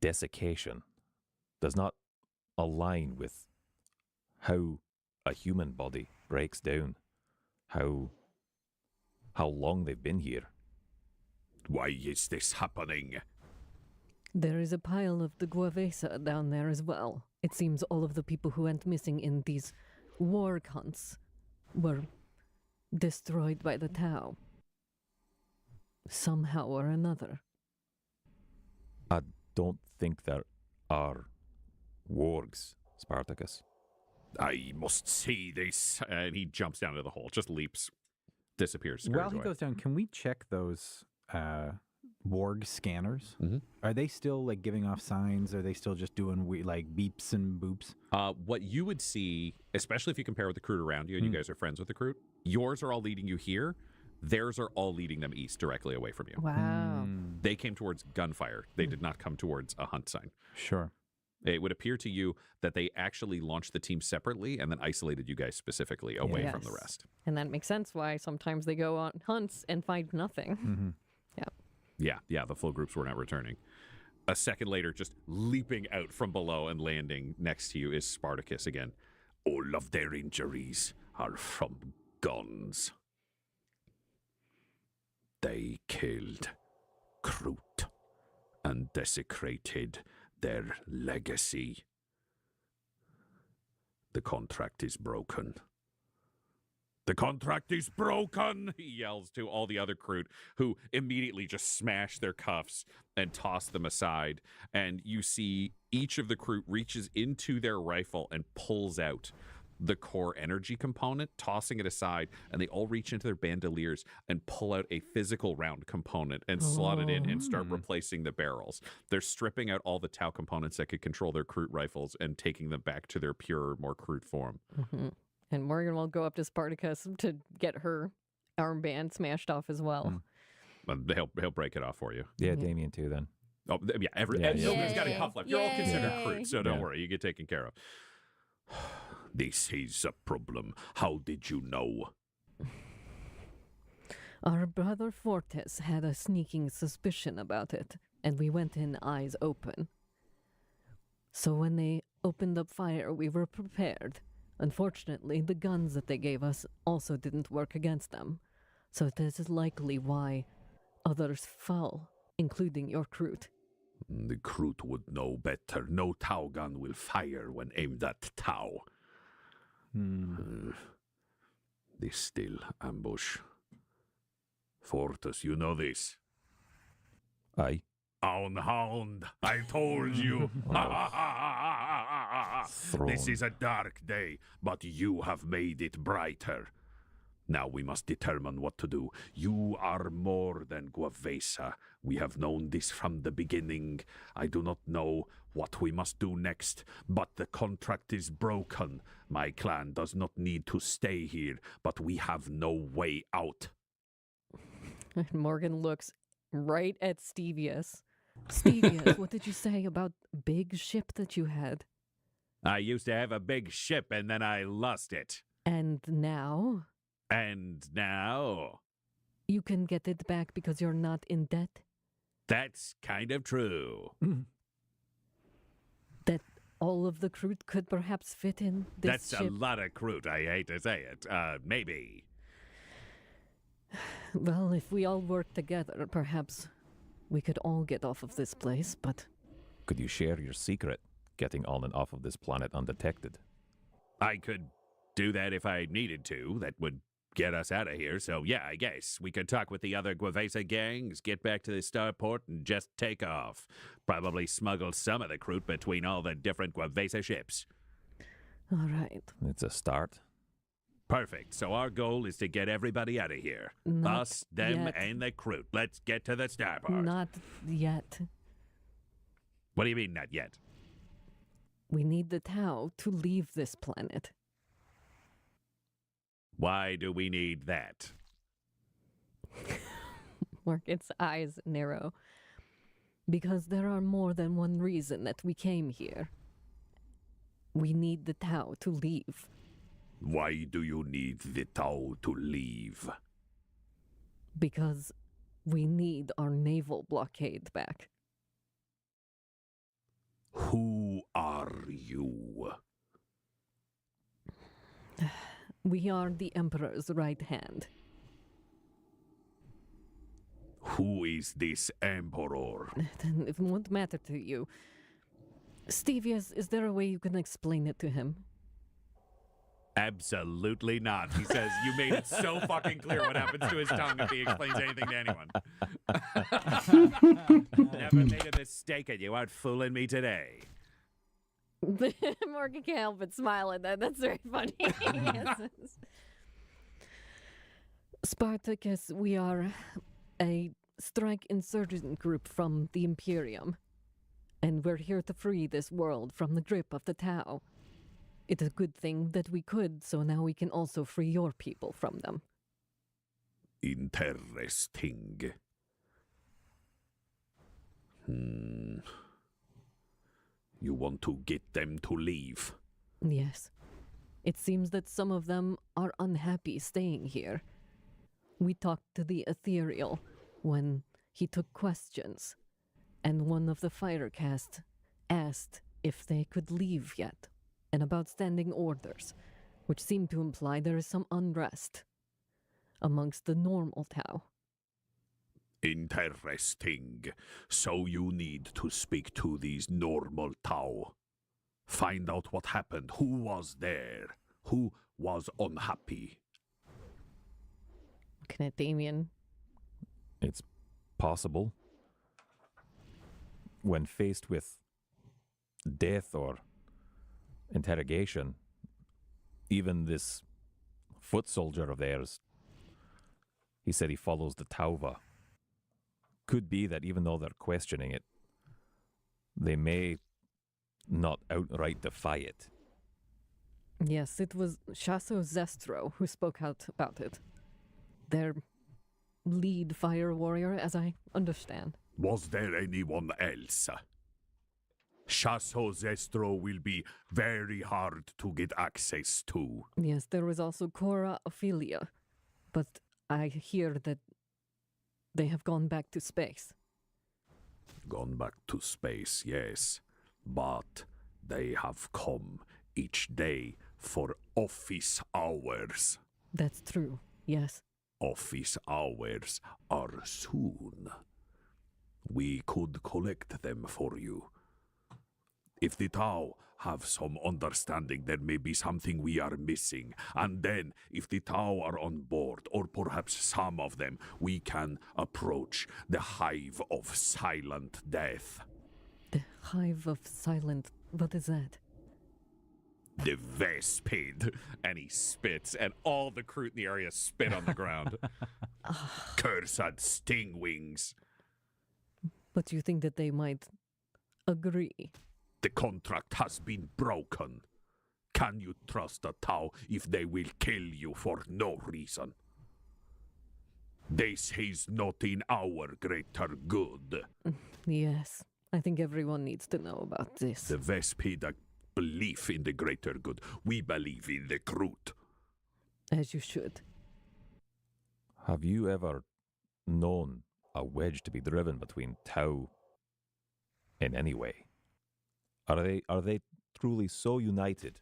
Speaker 6: desiccation. Does not align with how a human body breaks down, how long they've been here.
Speaker 5: Why is this happening?
Speaker 1: There is a pile of the Guavesa down there as well. It seems all of the people who went missing in these war hunts were destroyed by the Tau. Somehow or another.
Speaker 6: I don't think there are wargs, Spartacus.
Speaker 5: I must see this. And he jumps down into the hole, just leaps, disappears.
Speaker 7: While he goes down, can we check those warg scanners?
Speaker 5: Mm-hmm.
Speaker 7: Are they still like giving off signs? Are they still just doing like beeps and boops?
Speaker 5: What you would see, especially if you compare with the Kroot around you, and you guys are friends with the Kroot, yours are all leading you here. Theirs are all leading them east, directly away from you.
Speaker 1: Wow.
Speaker 5: They came towards gunfire. They did not come towards a hunt sign.
Speaker 7: Sure.
Speaker 5: It would appear to you that they actually launched the team separately and then isolated you guys specifically away from the rest.
Speaker 1: And that makes sense why sometimes they go on hunts and find nothing.
Speaker 7: Mm-hmm.
Speaker 5: Yeah, the full groups were not returning. A second later, just leaping out from below and landing next to you is Spartacus again. All of their injuries are from guns. They killed Kroot and desecrated their legacy. The contract is broken. The contract is broken, he yells to all the other Kroot, who immediately just smash their cuffs and toss them aside. And you see each of the Kroot reaches into their rifle and pulls out the core energy component, tossing it aside, and they all reach into their bandoliers and pull out a physical round component and slot it in and start replacing the barrels. They're stripping out all the Tau components that could control their Kroot rifles and taking them back to their pure, more Kroot form.
Speaker 1: Mm-hmm. And Morgan will go up to Spartacus to get her armband smashed off as well.
Speaker 5: He'll break it off for you.
Speaker 6: Yeah, Damien too then.
Speaker 5: Oh, yeah, everyone's got a cuff left. You're all considered Kroot, so don't worry. You get taken care of. This is a problem. How did you know?
Speaker 1: Our brother Fortes had a sneaking suspicion about it, and we went in eyes open. So when they opened up fire, we were prepared. Unfortunately, the guns that they gave us also didn't work against them. So this is likely why others fell, including your Kroot.
Speaker 5: The Kroot would know better. No Tau gun will fire when aimed at Tau. This still ambush. Fortus, you know this.
Speaker 6: Aye.
Speaker 5: Hound, I told you. This is a dark day, but you have made it brighter. Now we must determine what to do. You are more than Guavesa. We have known this from the beginning. I do not know what we must do next, but the contract is broken. My clan does not need to stay here, but we have no way out.
Speaker 1: Morgan looks right at Stevius. Stevius, what did you say about big ship that you had?
Speaker 5: I used to have a big ship and then I lost it.
Speaker 1: And now?
Speaker 5: And now?
Speaker 1: You can get it back because you're not in debt?
Speaker 5: That's kind of true.
Speaker 1: That all of the Kroot could perhaps fit in this
Speaker 5: That's
Speaker 1: ship?
Speaker 5: a lot of Kroot, I hate to say it. Maybe.
Speaker 1: Well, if we all work together, perhaps we could all get off of this place, but...
Speaker 6: Could you share your secret, getting on and off of this planet undetected?
Speaker 5: I could do that if I needed to. That would get us out of here. So, yeah, I guess we could talk with the other Guavesa gangs, get back to the starport, and just take off. Probably smuggle some of the Kroot between all the different Guavesa ships.
Speaker 1: All right.
Speaker 6: It's a start.
Speaker 5: Perfect. So our goal is to get everybody out of here.
Speaker 1: Not
Speaker 5: Us, them,
Speaker 1: yet.
Speaker 5: and the Kroot. Let's get to the starport.
Speaker 1: Not yet.
Speaker 5: What do you mean, not yet?
Speaker 1: We need the Tau to leave this planet.
Speaker 5: Why do we need that?
Speaker 1: Morgan's eyes narrow. Because there are more than one reason that we came here. We need the Tau to leave.
Speaker 5: Why do you need the Tau to leave?
Speaker 1: Because we need our naval blockade back.
Speaker 5: Who are you?
Speaker 1: We are the Emperor's right hand.
Speaker 5: Who is this Emperor?
Speaker 1: Then it won't matter to you. Stevius, is there a way you can explain it to him?
Speaker 5: Absolutely not. He says, you made it so fucking clear what happens to his tongue if he explains anything to anyone. Never made a mistake and you aren't fooling me today.
Speaker 1: Morgan can't help but smile at that. That's very funny. Yes. Spartacus, we are a strike insurgent group from the Imperium. And we're here to free this world from the grip of the Tau. It's a good thing that we could, so now we can also free your people from them.
Speaker 5: Interesting. You want to get them to leave?
Speaker 1: Yes. It seems that some of them are unhappy staying here. We talked to the Ethereal when he took questions, and one of the Firecast asked if they could leave yet, and about standing orders, which seemed to imply there is some unrest amongst the normal Tau.
Speaker 5: Interesting. So you need to speak to these normal Tau. Find out what happened. Who was there? Who was unhappy?
Speaker 1: Looking at Damien.
Speaker 6: It's possible. When faced with death or interrogation, even this foot soldier of theirs, he said he follows the Tauva. Could be that even though they're questioning it, they may not outright defy it.
Speaker 1: Yes, it was Shaso Zestro who spoke out about it. Their lead fire warrior, as I understand.
Speaker 5: Was there anyone else? Shaso Zestro will be very hard to get access to.
Speaker 1: Yes, there was also Cora Ophelia, but I hear that they have gone back to space.
Speaker 5: Gone back to space, yes. But they have come each day for office hours.
Speaker 1: That's true, yes.
Speaker 5: Office hours are soon. We could collect them for you. If the Tau have some understanding, there may be something we are missing. And then, if the Tau are on board, or perhaps some of them, we can approach the Hive of Silent Death.
Speaker 1: The Hive of Silent... What is that?
Speaker 5: The Vespid. And he spits, and all the Kroot in the area spit on the ground. Cursed sting wings.
Speaker 1: But you think that they might agree?
Speaker 5: The contract has been broken. Can you trust a Tau if they will kill you for no reason? This is not in our greater good.
Speaker 1: Yes, I think everyone needs to know about this.
Speaker 5: The Vespid believe in the greater good. We believe in the Kroot.
Speaker 1: As you should.
Speaker 6: Have you ever known a wedge to be driven between Tau in any way? Are they truly so united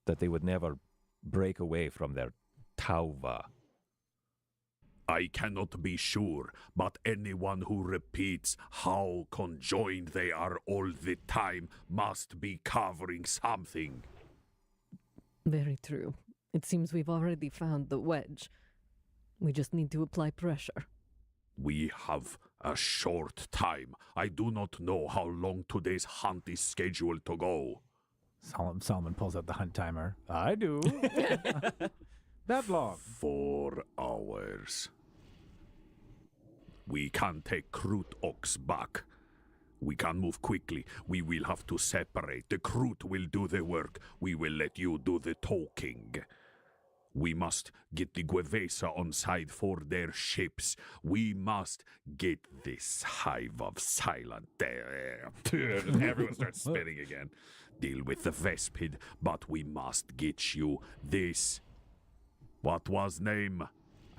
Speaker 6: that they would never break away from their Tauva?
Speaker 5: I cannot be sure, but anyone who repeats how conjoined they are all the time must be covering something.
Speaker 1: Very true. It seems we've already found the wedge. We just need to apply pressure.
Speaker 5: We have a short time. I do not know how long today's hunt is scheduled to go.
Speaker 7: Solomon pulls out the hunt timer. I do. That long.
Speaker 5: 4 hours. We can take Kroot Ox back. We can move quickly. We will have to separate. The Kroot will do the work. We will let you do the talking. We must get the Guevesa on side for their ships. We must get this hive of silent there. And everyone starts spinning again. Deal with the Vespid, but we must get you this. What was name?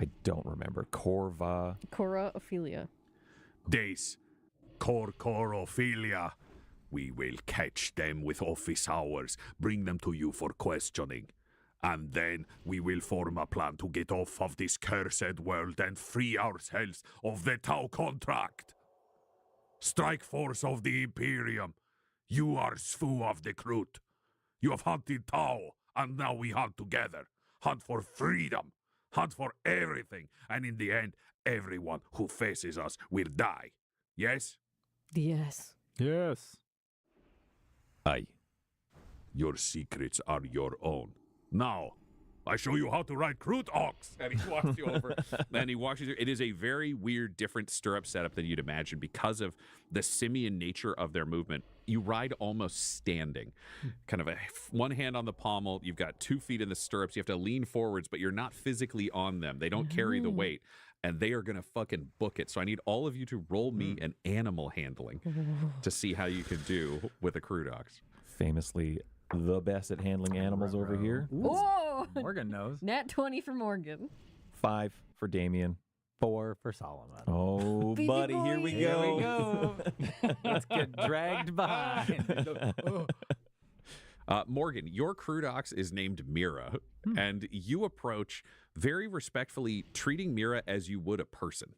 Speaker 6: I don't remember. Corva.
Speaker 1: Cora Ophelia.
Speaker 5: This Corcorophilia. We will catch them with office hours, bring them to you for questioning. And then we will form a plan to get off of this cursed world and free ourselves of the Tau contract. Strike force of the Imperium. You are Svu of the Krut. You have hunted Tau, and now we hunt together. Hunt for freedom. Hunt for everything. And in the end, everyone who faces us will die. Yes?
Speaker 1: Yes.
Speaker 7: Yes.
Speaker 6: Aye.
Speaker 5: Your secrets are your own. Now, I show you how to ride Krut Ox. And he walks you over. And he walks you through. It is a very weird, different stirrup setup than you'd imagine because of the simian nature of their movement. You ride almost standing. Kind of one hand on the pommel. You've got 2 feet in the stirrups. You have to lean forwards, but you're not physically on them. They don't carry the weight. And they are going to fucking book it. So I need all of you to roll me an animal handling to see how you can do with a Krut Ox.
Speaker 6: Famously the best at handling animals over here.
Speaker 1: Oh!
Speaker 7: Morgan knows.
Speaker 1: Nat 20 for Morgan.
Speaker 6: 5 for Damien.
Speaker 7: 4 for Solomon.
Speaker 6: Oh,
Speaker 1: Baby
Speaker 6: buddy, here
Speaker 1: boy.
Speaker 6: we
Speaker 7: Here we
Speaker 6: go.
Speaker 7: go. Let's get dragged behind.
Speaker 5: Morgan, your Krut Ox is named Mira, and you approach very respectfully, treating Mira as you would a person.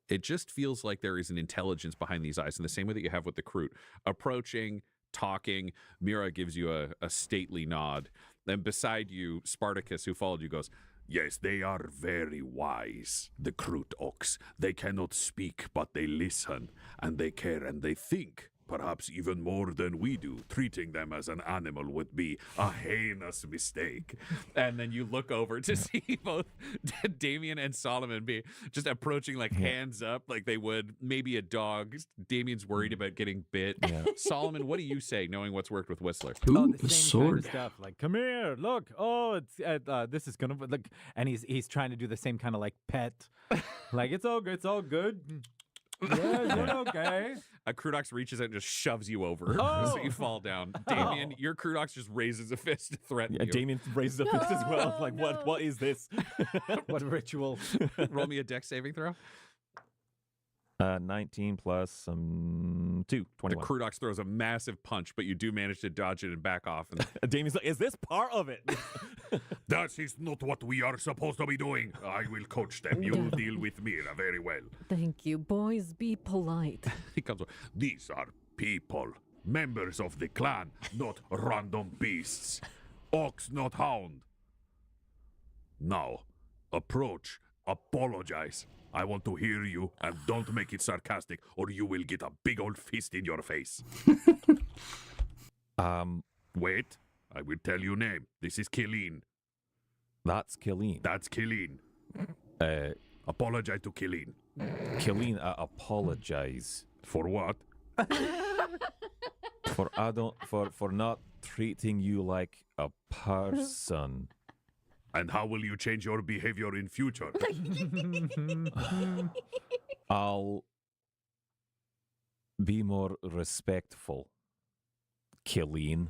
Speaker 5: It just feels like there is an intelligence behind these eyes in the same way that you have with the Krut. Approaching, talking, Mira gives you a stately nod. Then beside you, Spartacus, who followed you, goes, yes, they are very wise, the Krut Ox. They cannot speak, but they listen, and they care, and they think. Perhaps even more than we do. Treating them as an animal would be a heinous mistake. And then you look over to see both Damien and Solomon be just approaching like hands up like they would maybe a dog. Damien's worried about getting bit.
Speaker 6: Yeah.
Speaker 5: Solomon, what do you say knowing what's worked with Whistler?
Speaker 8: Ooh,
Speaker 7: The
Speaker 8: a
Speaker 7: same
Speaker 8: sword.
Speaker 7: kind of stuff. Like, come here, look. Oh, it's this is gonna like, and he's trying to do the same kind of like pet, like it's all good, it's all good. Yeah, you're okay.
Speaker 5: A Krut Ox reaches out and just shoves you over,
Speaker 7: Oh.
Speaker 5: so you fall down. Damien, your Krut Ox just raises a fist to threaten
Speaker 6: Yeah,
Speaker 5: you.
Speaker 6: Damien raises a fist as well. Like, what is this?
Speaker 7: What ritual?
Speaker 5: Roll me a dex saving throw.
Speaker 6: 19 plus 2,
Speaker 5: The
Speaker 6: 21.
Speaker 5: Krut Ox throws a massive punch, but you do manage to dodge it and back off. And
Speaker 6: Damien's like, is this part of it?
Speaker 5: that is not what we are supposed to be doing. I will coach them. You deal with Mira very well.
Speaker 1: Thank you. Boys, be polite.
Speaker 5: He comes over. These are people, members of the clan, not random beasts. Ox, not hound. Now, approach, apologize. I want to hear you, and don't make it sarcastic, or you will get a big old fist in your face. Wait, I will tell you name. This is Killeen.
Speaker 6: That's Killeen.
Speaker 5: That's Killeen. Apologize to Killeen.
Speaker 6: Killeen, apologize
Speaker 5: For what?
Speaker 6: for not treating you like a person.
Speaker 5: And how will you change your behavior in future?
Speaker 6: I'll be more respectful. Killeen.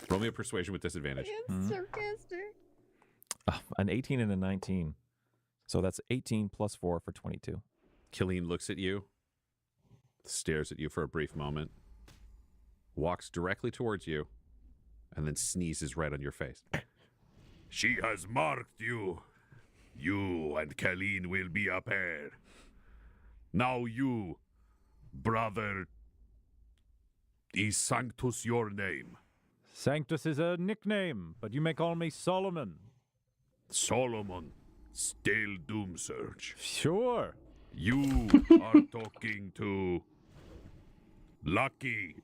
Speaker 5: Roll me a persuasion with disadvantage.
Speaker 1: Sarcastic.
Speaker 6: An 18 and a 19. So that's 18 plus 4 for 22.
Speaker 5: Killeen looks at you, stares at you for a brief moment, walks directly towards you, and then sneezes right on your face. She has marked you. You and Killeen will be a pair. Now you, brother, is Sanctus your name?
Speaker 7: Sanctus is a nickname, but you may call me Solomon.
Speaker 5: Solomon, still Doom Surge.
Speaker 7: Sure.
Speaker 5: You are talking to Lucky.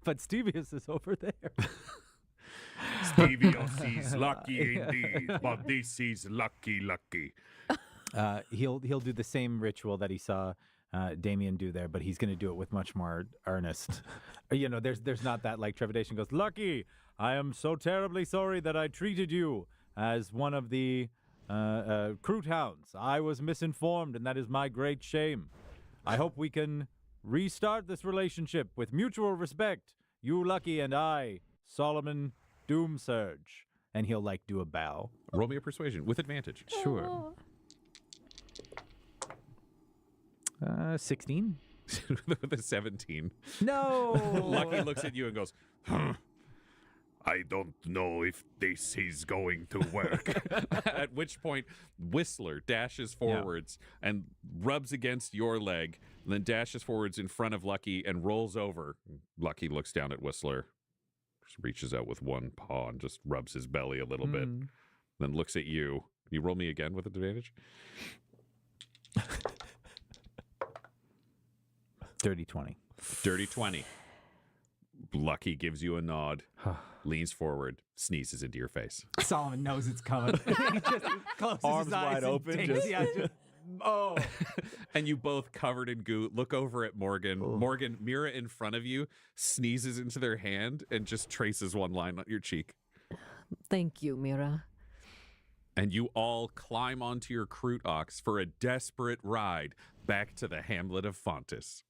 Speaker 7: But Stevius is over there.
Speaker 5: Stevios is lucky indeed, but this is lucky.
Speaker 7: He'll do the same ritual that he saw Damien do there, but he's going to do it with much more earnest. There's not that like trepidation. Goes, Lucky, I am so terribly sorry that I treated you as one of the Croot Hounds. I was misinformed, and that is my great shame. I hope we can restart this relationship with mutual respect. You, Lucky, and I, Solomon Doomsurge. And he'll, do a bow.
Speaker 5: Roll me a persuasion with advantage.
Speaker 7: Sure. 16?
Speaker 5: With a 17.
Speaker 7: No!
Speaker 5: Lucky looks at you and goes,
Speaker 4: I don't know if this is going to work.
Speaker 5: at which point Whistler dashes forwards and rubs against your leg, and then dashes forwards in front of Lucky and rolls over. Lucky looks down at Whistler, just reaches out with one paw and just rubs his belly a little bit, then looks at you. You roll me again with advantage?
Speaker 7: Dirty 20.
Speaker 5: Dirty 20. Lucky gives you a nod, leans forward, sneezes into your face.
Speaker 7: Solomon knows it's coming. He just closes
Speaker 6: Arms
Speaker 7: his eyes
Speaker 6: wide
Speaker 7: and
Speaker 6: open,
Speaker 7: takes-
Speaker 6: just-
Speaker 7: yeah, just- oh.
Speaker 5: And you both covered in goo look over at Morgan. Morgan, Mira in front of you, sneezes into their hand and just traces one line on your cheek.
Speaker 1: Thank you, Mira.
Speaker 5: And you all climb onto your Croot Ox for a desperate ride back to the hamlet of Fontis.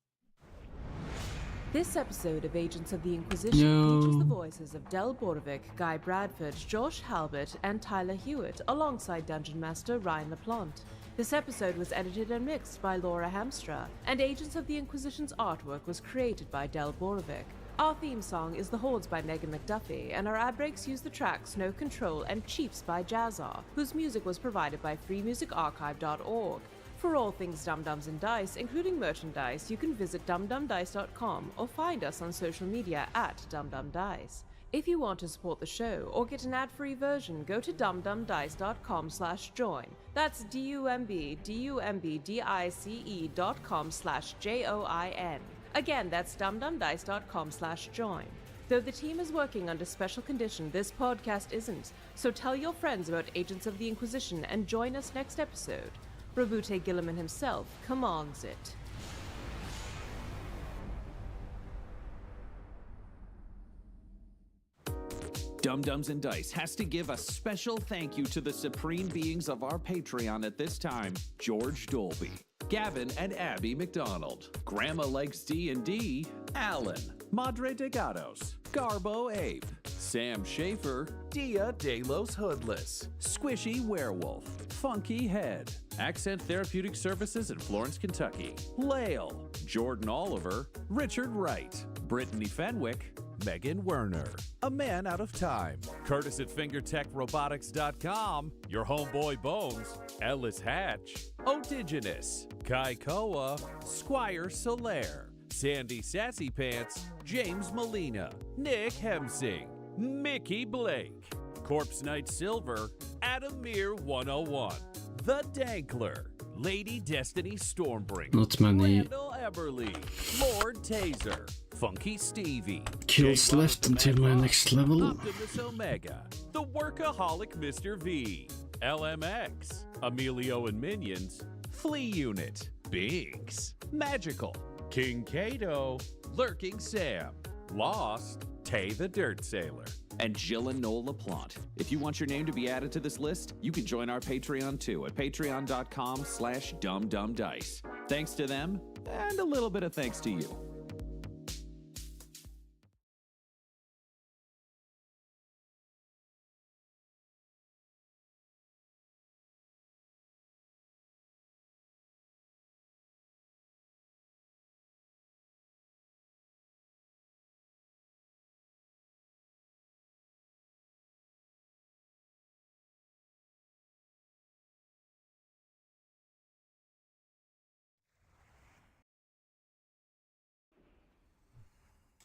Speaker 9: This episode of Agents of the Inquisition features the voices of Del Borovic, Guy Bradford, Josh Halbert, and Tyler Hewitt, alongside Dungeon Master Ryan LaPlante. This episode was edited and mixed by Laura Hamstra, and Agents of the Inquisition's artwork was created by Del Borovic. Our theme song is The Hordes by Megan McDuffie, and our ad breaks use the tracks No Control and Chiefs by Jazzar, whose music was provided by freemusicarchive.org. For all things Dum Dums and Dice, including merchandise, you can visit dumdumdice.com or find us on social media at dumdumdice. If you want to support the show or get an ad-free version, go to dumdumdice.com/join. That's dumbdice.com/join. Again, that's dumdumdice.com/join. Though the team is working under special condition, this podcast isn't. So tell your friends about Agents of the Inquisition and join us next episode. Rabute Gilliman himself commands it.
Speaker 5: Dum Dums and Dice has to give a special thank you to the supreme beings of our Patreon at this time: George Dolby, Gavin and Abby McDonald, Grandma Likes D&D, Alan, Madre de Gatos, Garbo Ape, Sam Schaefer, Dia De Los Hoodless, Squishy Werewolf, Funky Head, Accent Therapeutic Services in Florence, Kentucky, Lale, Jordan Oliver, Richard Wright, Brittany Fenwick, Megan Werner, A Man Out of Time, Curtis at FingerTechRobotics.com, Your Homeboy Bones, Ellis Hatch, Odigenous, Kai Koa, Squire Solaire, Sandy Sassy Pants, James Molina, Nick Hemsing, Mickey Blake, Corpse Knight Silver, Adamir 101, The Dankler, Lady Destiny Stormbringer,
Speaker 8: Not many
Speaker 5: Randall Eberly, Lord Taser, Funky Stevie,
Speaker 8: kills
Speaker 5: Jay
Speaker 8: left until my
Speaker 5: Monster
Speaker 8: next level.
Speaker 5: Optimus Omega, The Workaholic Mr. V, LMX, Emilio and Minions, Flea Unit, Binks, Magical, King Kato, Lurking Sam, Lost, Tay the Dirt Sailor, and Jill and Noel LaPlante. If you want your name to be added to this list, you can join our Patreon too at patreon.com/dumdumdice. Thanks to them, and a little bit of thanks to you.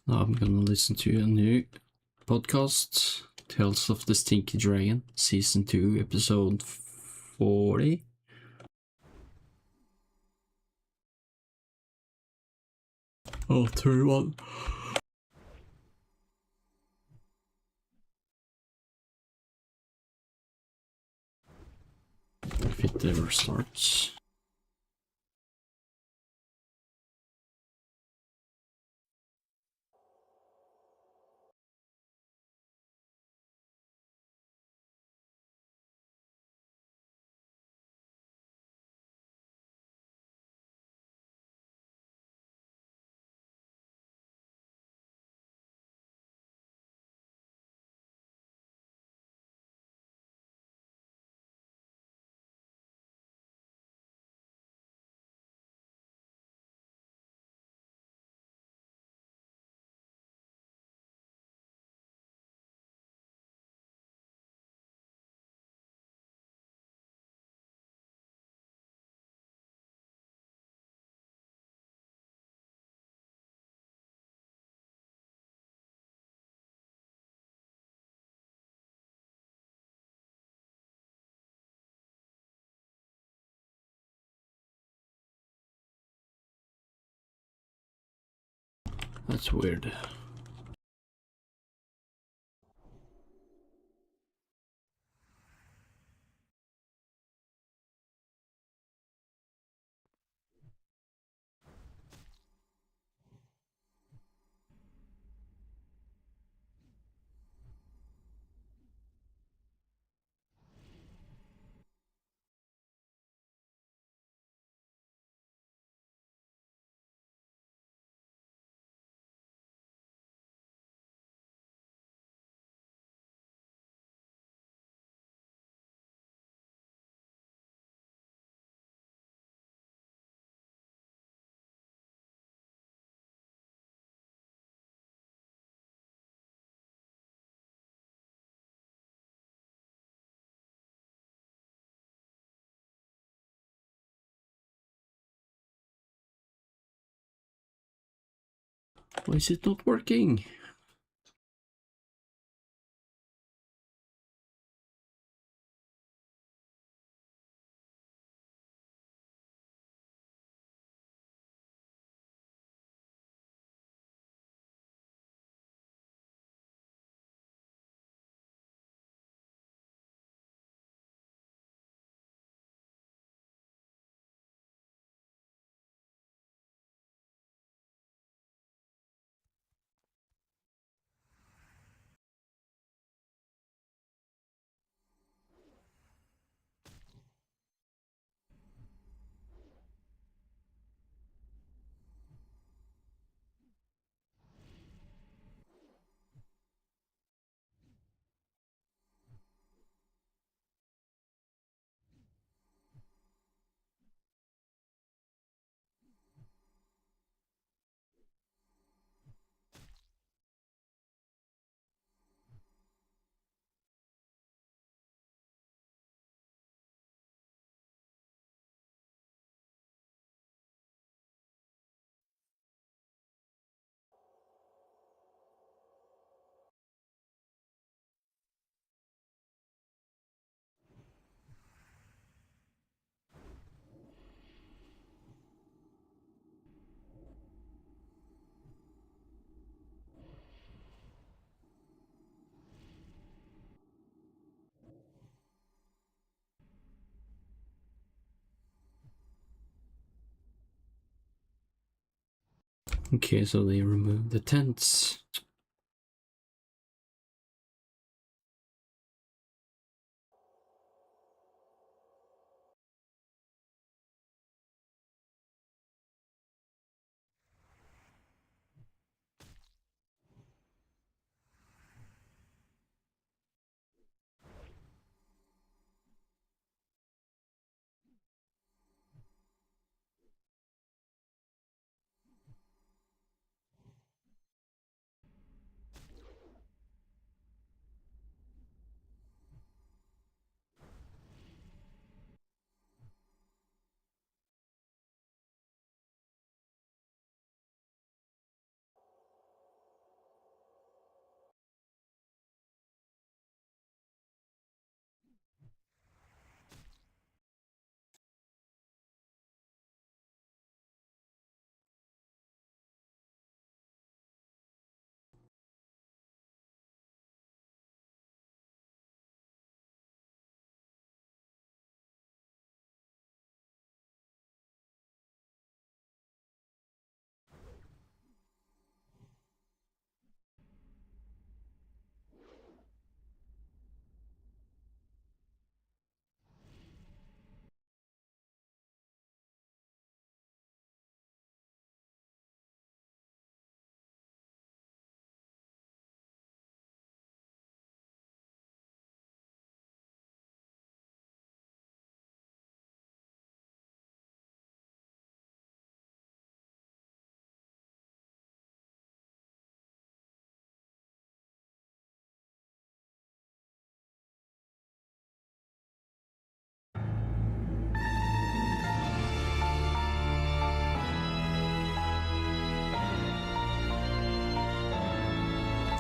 Speaker 8: Now I'm gonna listen to a new podcast, Tales of the Stinky Dragon, Season 2, Episode 40. Oh, 31. If it ever starts. That's weird. Why is it not working? Okay, so they removed the tents.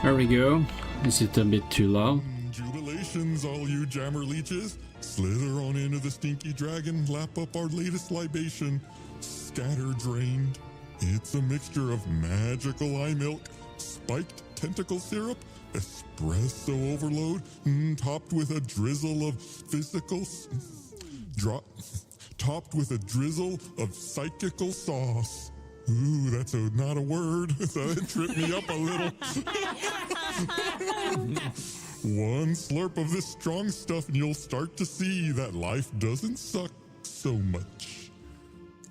Speaker 8: There we go. Is it a bit too loud?
Speaker 10: Jubilations, all you jammer leeches. Slither on into the stinky dragon, lap up our latest libation. Scatter drained. It's a mixture of magical eye milk, spiked tentacle syrup, espresso overload, topped with a drizzle of topped with a drizzle of psychical sauce. Ooh, that's not a word. So it tripped me up a little. One slurp of this strong stuff and you'll start to see that life doesn't suck so much.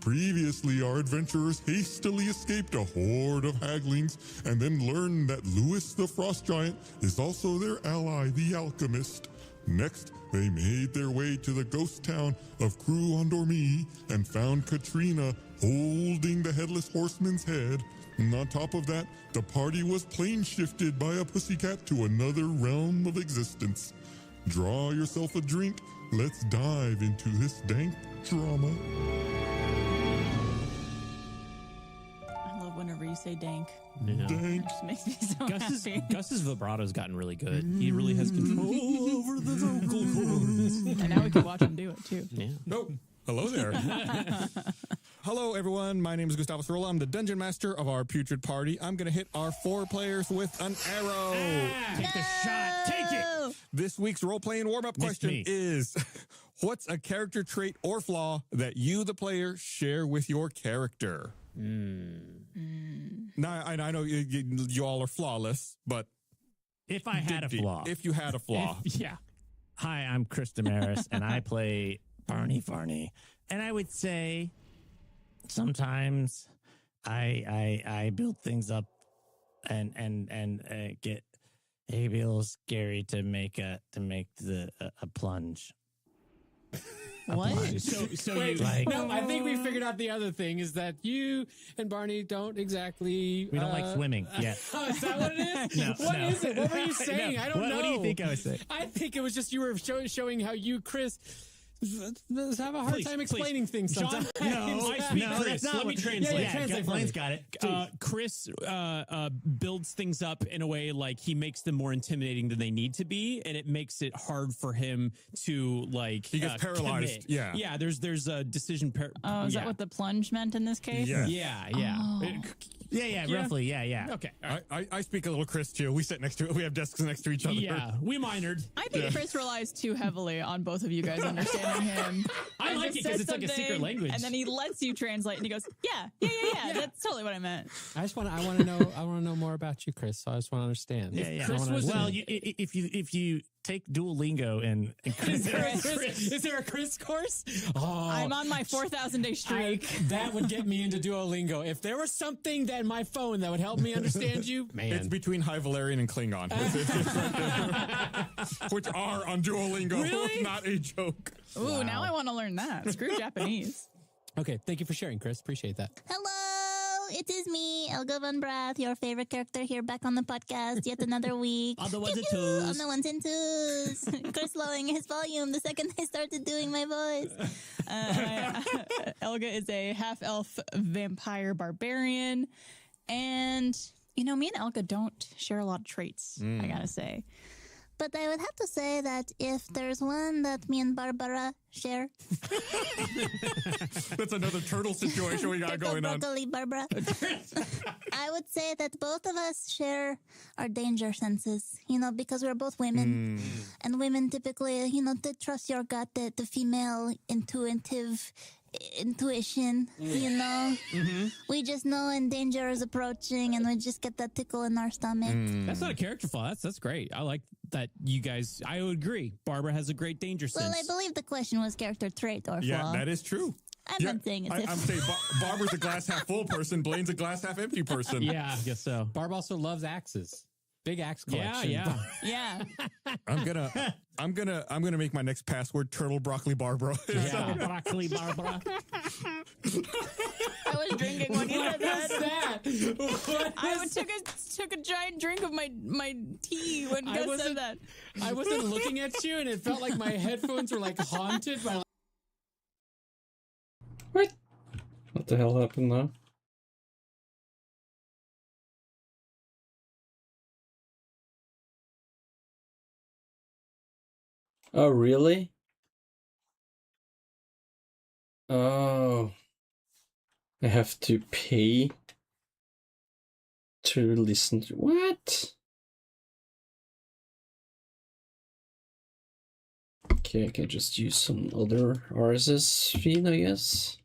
Speaker 10: Previously, our adventurers hastily escaped a horde of haglings and then learned that Lewis the Frost Giant is also their ally, the Alchemist. Next, they made their way to the ghost town of Cru-en-Dormy and found Katrina holding the Headless Horseman's head. And on top of that, the party was plane shifted by a pussycat to another realm of existence. Draw yourself a drink. Let's dive into this dank drama.
Speaker 11: I love whenever you say dank.
Speaker 10: Yeah.
Speaker 11: It just makes me so happy.
Speaker 12: Gus's vibrato's gotten really good. He really has control over the vocal cords.
Speaker 11: And now we can watch him do it too.
Speaker 12: Yeah.
Speaker 13: Oh, hello there. Hello, everyone. My name is Gustavus Rolla. I'm the dungeon master of our putrid party. I'm going to hit our 4 players with an arrow.
Speaker 12: Take the shot. Take it.
Speaker 13: This week's role-playing warm-up question is, what's a character trait or flaw that you, the player, share with your character? Now, I know you all are flawless, but...
Speaker 12: If I had a flaw.
Speaker 13: If you had a flaw.
Speaker 12: Yeah. Hi, I'm Chris Damaris, and I play Barney Farney. And I would say sometimes I build things up and get a little scary to make a plunge.
Speaker 11: What?
Speaker 12: So
Speaker 14: Wait,
Speaker 12: you like?
Speaker 14: no, I think we figured out the other thing is that you and Barney don't exactly.
Speaker 12: We don't like swimming. Yeah.
Speaker 14: Oh, is that what it is?
Speaker 12: No.
Speaker 14: What is it? What were you saying?
Speaker 12: No.
Speaker 14: I don't know.
Speaker 12: What do you think I was saying?
Speaker 14: I think it was just you were showing how you, Chris, have a hard time explaining things sometimes.
Speaker 12: No, that's not.
Speaker 14: Let me translate.
Speaker 12: Yeah,
Speaker 14: translate.
Speaker 12: Blaine's got it.
Speaker 14: Chris builds things up in a way like he makes them more intimidating than they need to be, and it makes it hard for him to like.
Speaker 13: He gets paralyzed.
Speaker 14: Commit. Yeah. There's a decision.
Speaker 11: Is that what the plunge meant in this case?
Speaker 13: Yeah.
Speaker 11: Oh.
Speaker 12: Roughly. Yeah.
Speaker 14: Okay.
Speaker 13: I speak a little Chris too. We sit next to we have desks next to each other.
Speaker 14: Yeah, we minored.
Speaker 11: I think Chris relies too heavily on both of you guys understanding him.
Speaker 14: I like it because it's like a secret language.
Speaker 11: And then he lets you translate, and he goes, "Yeah. That's totally what I meant."
Speaker 14: I want to know more about you, Chris. So I just want to understand.
Speaker 12: Yeah.
Speaker 14: Chris was
Speaker 12: if you take Duolingo and
Speaker 14: is there a Chris course? Oh,
Speaker 11: I'm on my 4,000-day streak.
Speaker 14: That would get me into Duolingo. If there was something that in my phone that would help me understand you, man.
Speaker 13: It's between High Valerian and Klingon, which are on Duolingo.
Speaker 14: Really?
Speaker 13: Not a joke.
Speaker 11: Ooh,
Speaker 14: Wow.
Speaker 11: Now I want to learn that. Screw Japanese.
Speaker 14: Okay, thank you for sharing, Chris. Appreciate that.
Speaker 15: Hello, it is me, Elga Von Brath, your favorite character here back on the podcast yet another week.
Speaker 12: On the ones and twos.
Speaker 15: On the ones and twos. Chris lowering his volume the second I started doing my voice.
Speaker 11: Elga is a half-elf vampire barbarian. And, me and Elga don't share a lot of traits, I gotta say.
Speaker 15: But I would have to say that if there's one that me and Barbara share.
Speaker 13: That's another turtle situation we got going on.
Speaker 15: Broccoli, Barbara. I would say that both of us share our danger senses, because we're both women. And women typically, they trust your gut, the female intuition, We just know when danger is approaching and we just get that tickle in our stomach.
Speaker 14: That's not a character flaw. That's great. I like that you guys, I would agree. Barbara has a great danger sense.
Speaker 15: Well, I believe the question was character trait or flaw.
Speaker 13: Yeah, that is true.
Speaker 15: I'm not saying it's
Speaker 13: I'm saying Barbara's a glass half full person, Blaine's a glass half empty person.
Speaker 14: Yeah, I guess so. Barb also loves axes. Big axe collection.
Speaker 11: Yeah.
Speaker 13: I'm gonna make my next password Turtle Broccoli Barbara.
Speaker 12: Yeah, Broccoli Barbara.
Speaker 11: I was drinking when you said that. I took a giant drink of my tea when Gus said that.
Speaker 14: I wasn't looking at you, and it felt like my headphones were like haunted by.
Speaker 8: What the hell happened now? Oh, really? Oh. I have to pay to listen to. What? Okay, I can just use some other RSS feed, I guess.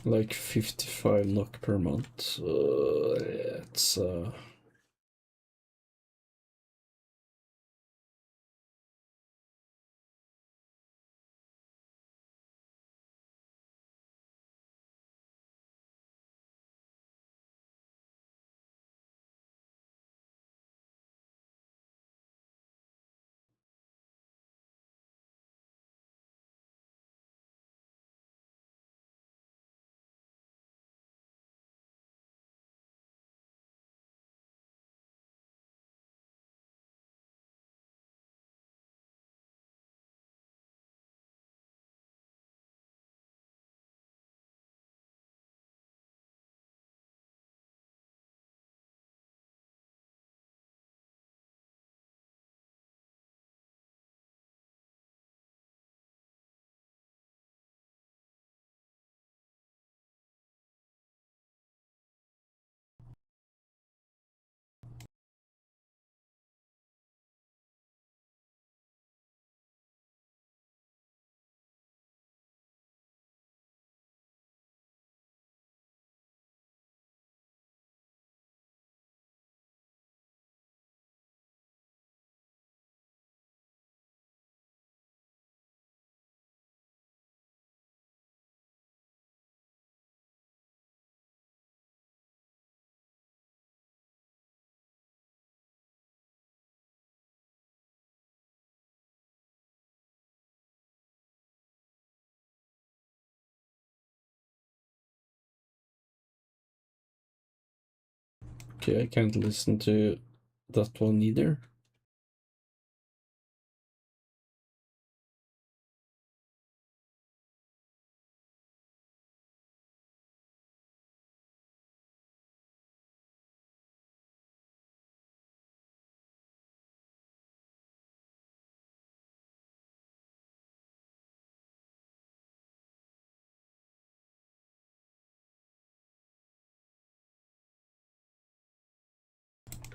Speaker 8: Like 55 NOK per month. It's okay, I can't listen to that one either.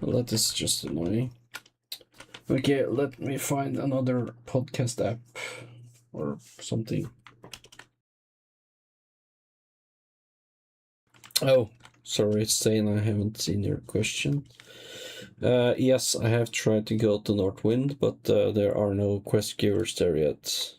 Speaker 8: Well, that is just annoying. Okay, let me find another podcast app or something. Oh, sorry, it's saying I haven't seen your question. Yes, I have tried to go to Northwind, but there are no quest givers there yet.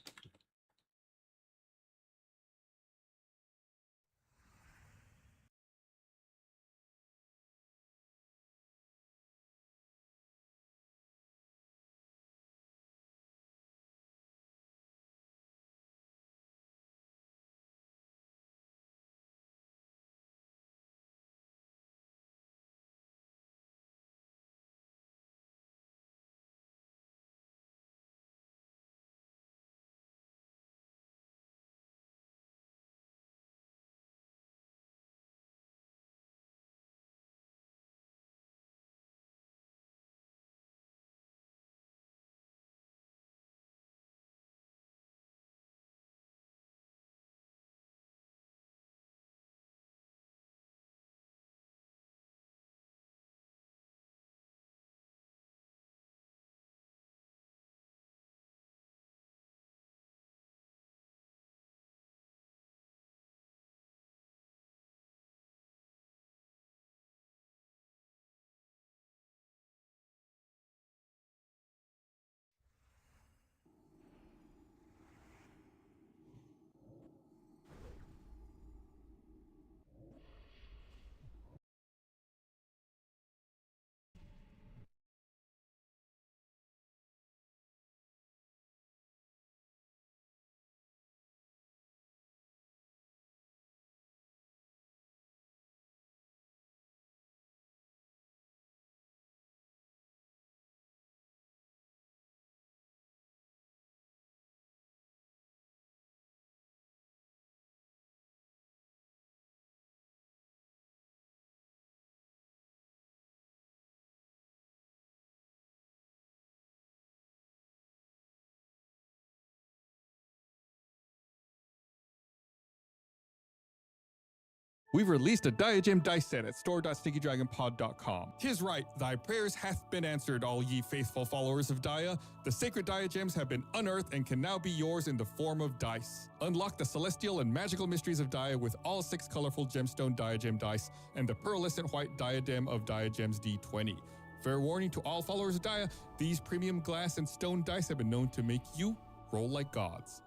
Speaker 13: We've released a Diagem dice set at store.stinkydragonpod.com. 'Tis right, thy prayers hath been answered, all ye faithful followers of Dia. The sacred diagems have been unearthed and can now be yours in the form of dice. Unlock the celestial and magical mysteries of Dia with all 6 colorful gemstone diagem dice and the pearlescent white diadem of Diagems D20. Fair warning to all followers of Dia, these premium glass and stone dice have been known to make you roll like gods.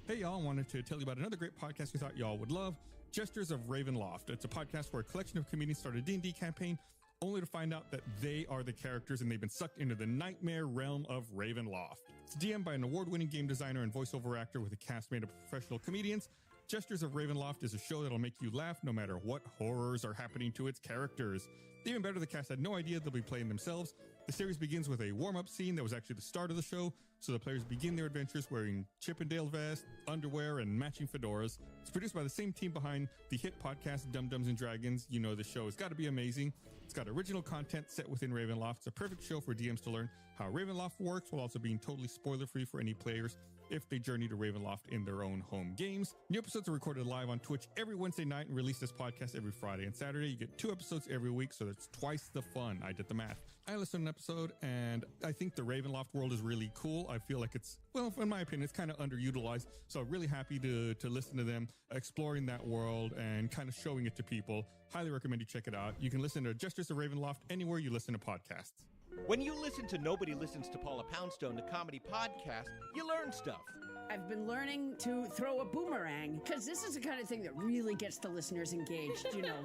Speaker 13: Hey y'all, wanted to tell you about another great podcast we thought y'all would love, Jesters of Ravenloft. It's a podcast where a collection of comedians start a D&D campaign only to find out that they are the characters and they've been sucked into the nightmare realm of Ravenloft. It's DM'd by an award-winning game designer and voiceover actor with a cast made up of professional comedians. Jesters of Ravenloft is a show that'll make you laugh no matter what horrors are happening to its characters. Even better, the cast had no idea they'll be playing themselves. The series begins with a warm-up scene that was actually the start of the show, so the players begin their adventures wearing Chippendale vests, underwear, and matching fedoras. It's produced by the same team behind the hit podcast Dum Dums and Dragons. You know the show has got to be amazing. It's got original content set within Ravenloft. It's a perfect show for DMs to learn how Ravenloft works while also being totally spoiler-free for any players if they journey to Ravenloft in their own home games. New episodes are recorded live on Twitch every Wednesday night and release this podcast every Friday and Saturday. You get 2 episodes every week, so that's twice the fun. I did the math. I listened to an episode, and I think the Ravenloft world is really cool. I feel like it's, well, in my opinion, it's kind of underutilized. So I'm really happy to listen to them exploring that world and kind of showing it to people. Highly recommend you check it out. You can listen to Jesters of Ravenloft anywhere you listen to podcasts.
Speaker 16: When you listen to Nobody Listens to Paula Poundstone, the comedy podcast, you learn stuff.
Speaker 17: I've been learning to throw a boomerang, because this is the kind of thing that really gets the listeners engaged, you know.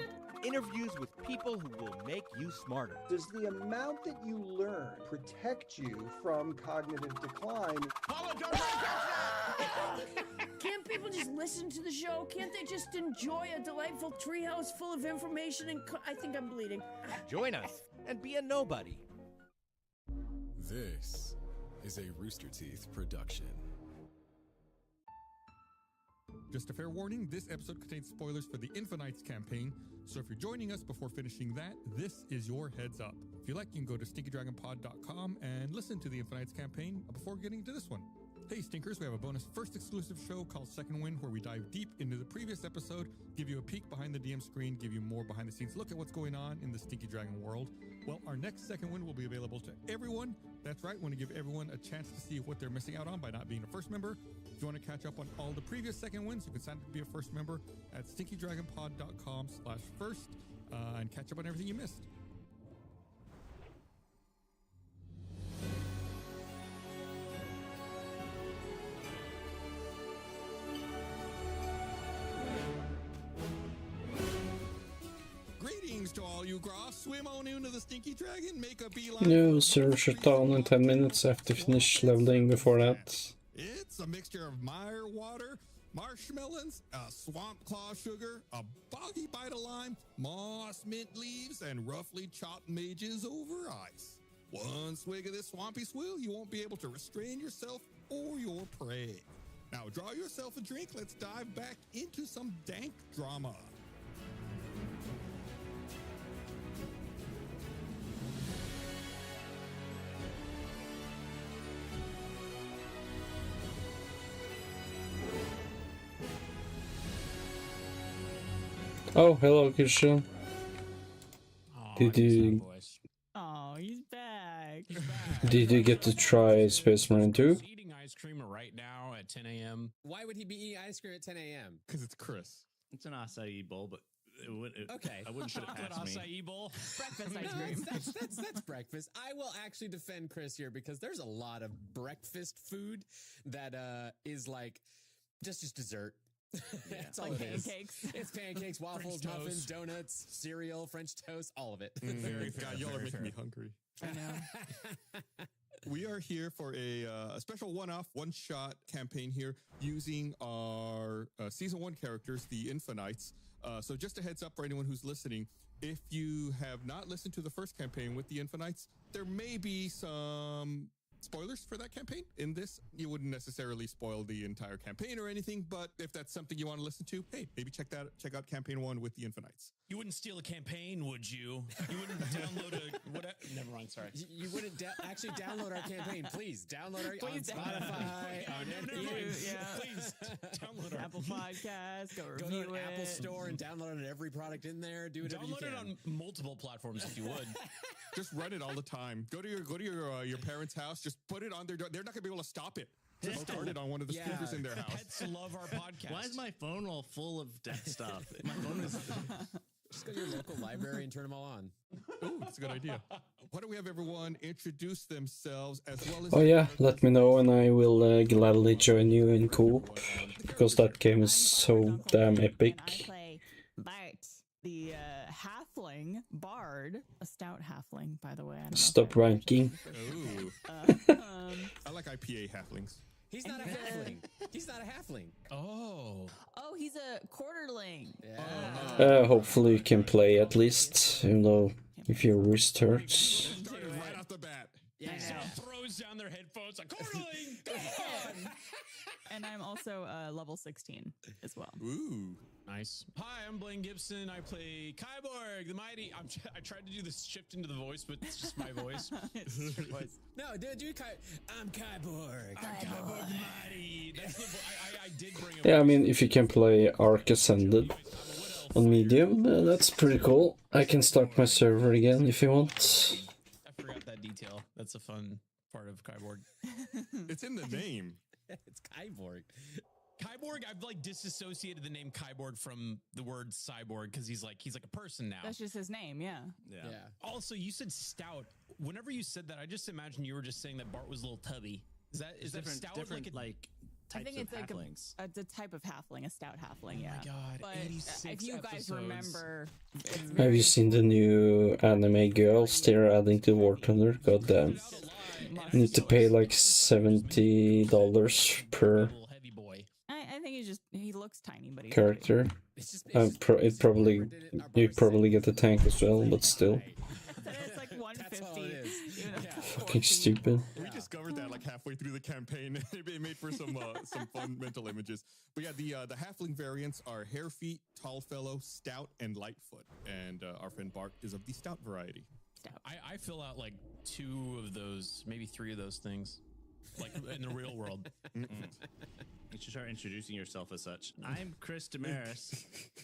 Speaker 16: Interviews with people who will make you smarter.
Speaker 18: Does the amount that you learn protect you from cognitive decline?
Speaker 16: Paula, don't
Speaker 17: Can't people just listen to the show? Can't they just enjoy a delightful treehouse full of information? And I think I'm bleeding.
Speaker 16: Join us and be a nobody.
Speaker 19: This is a Rooster Teeth production.
Speaker 13: Just a fair warning, this episode contains spoilers for the Infinites campaign, so if you're joining us before finishing that, this is your heads up. If you like, you can go to stinkydragonpod.com and listen to the Infinites campaign before getting to this one. Hey Stinkers, we have a bonus first exclusive show called Second Wind where we dive deep into the previous episode, give you a peek behind the DM screen, give you more behind the scenes look at what's going on in the Stinky Dragon world. Well, our next Second Wind will be available to everyone. That's right, we want to give everyone a chance to see what they're missing out on by not being a first member. If you want to catch up on all the previous Second Winds, you can sign up to be a first member at stinkydragonpod.com/first and catch up on everything you missed. Greetings to all you gross. Swim on into the Stinky Dragon, make a beeline.
Speaker 8: No, server shut down in 10 minutes. I have to finish leveling before that.
Speaker 13: It's a mixture of mire water, marshmallows, swamp claw sugar, a boggy bite of lime, moss mint leaves, and roughly chopped mages over ice. One swig of this swampy swill, you won't be able to restrain yourself or your prey. Now draw yourself a drink. Let's dive back into some dank drama.
Speaker 8: Oh, hello, Christian. Did you
Speaker 11: Oh, he's back.
Speaker 8: did you get to try Space Marine 2?
Speaker 14: Eating ice cream right now at 10 a.m.
Speaker 20: Why would he be eating ice cream at 10 a.m.?
Speaker 13: Because it's Chris.
Speaker 21: It's an acai bowl, but
Speaker 20: Okay.
Speaker 21: I wouldn't put it
Speaker 14: Chocolate
Speaker 21: past me.
Speaker 14: acai bowl.
Speaker 20: Breakfast ice cream. That's breakfast. I will actually defend Chris here because there's a lot of breakfast food that is like just dessert. That's all
Speaker 11: Like
Speaker 20: it is.
Speaker 11: pancakes.
Speaker 20: It's pancakes, waffles,
Speaker 14: French
Speaker 20: muffins,
Speaker 14: toast.
Speaker 20: donuts, cereal, French toast, all of it.
Speaker 13: Very fair. God, y'all are making me hungry.
Speaker 11: I know.
Speaker 13: We are here for a special one-off, one-shot campaign here using our Season 1 characters, the Infinites. So just a heads up for anyone who's listening, if you have not listened to the first campaign with the Infinites, there may be some spoilers for that campaign. In this, you wouldn't necessarily spoil the entire campaign or anything, but if that's something you want to listen to, hey, maybe check out campaign 1 with the Infinites.
Speaker 14: You wouldn't steal a campaign, would you? You wouldn't download a what? Never mind. Sorry.
Speaker 20: You wouldn't actually download our campaign. Please download our on Spotify.
Speaker 14: Please download our
Speaker 11: Apple Podcast. Go
Speaker 20: to
Speaker 11: review
Speaker 20: the
Speaker 11: it.
Speaker 20: Apple Store and download every product in there. Do whatever you
Speaker 14: Download
Speaker 20: can.
Speaker 14: it on multiple platforms if you would.
Speaker 13: Just run it all the time. Go to your parents' house. Just put it on their door. They're not gonna be able to stop it. Just start it on one of the speakers in their house.
Speaker 14: Pets love our podcast.
Speaker 12: Why is my phone all full of death stuff? My phone is.
Speaker 20: Just go to your local library and turn them all on.
Speaker 13: Ooh, that's a good idea. Why don't we have everyone introduce themselves as well as...
Speaker 8: Oh yeah, let me know and I will gladly join you in co-op, because that game is so damn epic.
Speaker 11: I play Bart, the halfling bard, a stout halfling, by the way. I don't know
Speaker 8: Stop ranking.
Speaker 13: Ooh. I like IPA halflings.
Speaker 20: He's not a halfling. He's not a halfling.
Speaker 14: Oh,
Speaker 11: he's a quarterling.
Speaker 8: Hopefully you can play at least, even though if your wrist hurts.
Speaker 13: Right off the bat.
Speaker 11: Yeah.
Speaker 14: Someone throws down their headphones like, quarterling, come on.
Speaker 11: And I'm also level 16 as well.
Speaker 13: Ooh.
Speaker 14: Nice. Hi, I'm Blaine Gibson. I play Kyborg, the mighty. I tried to do this shift into the voice, but it's just my voice.
Speaker 11: It's just your voice.
Speaker 20: No, do Kai. I'm Kyborg.
Speaker 14: I'm Kyborg, the mighty. That's the I did bring a
Speaker 8: Yeah, I mean, if you can play Arc Ascended on medium, that's pretty cool. I can start my server again if you want.
Speaker 14: I forgot that detail. That's a fun part of Kyborg.
Speaker 13: It's in the name.
Speaker 20: It's Kyborg.
Speaker 14: Kyborg, I've like disassociated the name Kyborg from the word cyborg because he's like a person now.
Speaker 11: That's just his name, yeah.
Speaker 14: Also, you said stout. Whenever you said that, I just imagined you were just saying that Bart was a little tubby. Is that stout
Speaker 12: different
Speaker 14: like
Speaker 11: I think it's like
Speaker 12: halflings.
Speaker 11: a type of halfling, a stout halfling, yeah.
Speaker 14: Oh my god,
Speaker 11: but
Speaker 14: 86
Speaker 11: if you guys
Speaker 14: episodes.
Speaker 11: remember,
Speaker 8: Have you seen the new anime girls they're adding to War Thunder? God damn. You need to pay like $70 per
Speaker 11: I think he looks tiny, but he's
Speaker 8: character. You probably get the tank as well, but still.
Speaker 11: It's like 150.
Speaker 8: Fucking stupid.
Speaker 13: We discovered that like halfway through the campaign. It made for some fun mental images. But yeah, the halfling variants are Hairfeet, Tall Fellow, Stout, and Lightfoot. And our friend Bart is of the Stout variety.
Speaker 14: I fill out like 2 of those, maybe 3 of those things, like in the real world.
Speaker 12: You should start introducing yourself as such. I'm Chris Damaris,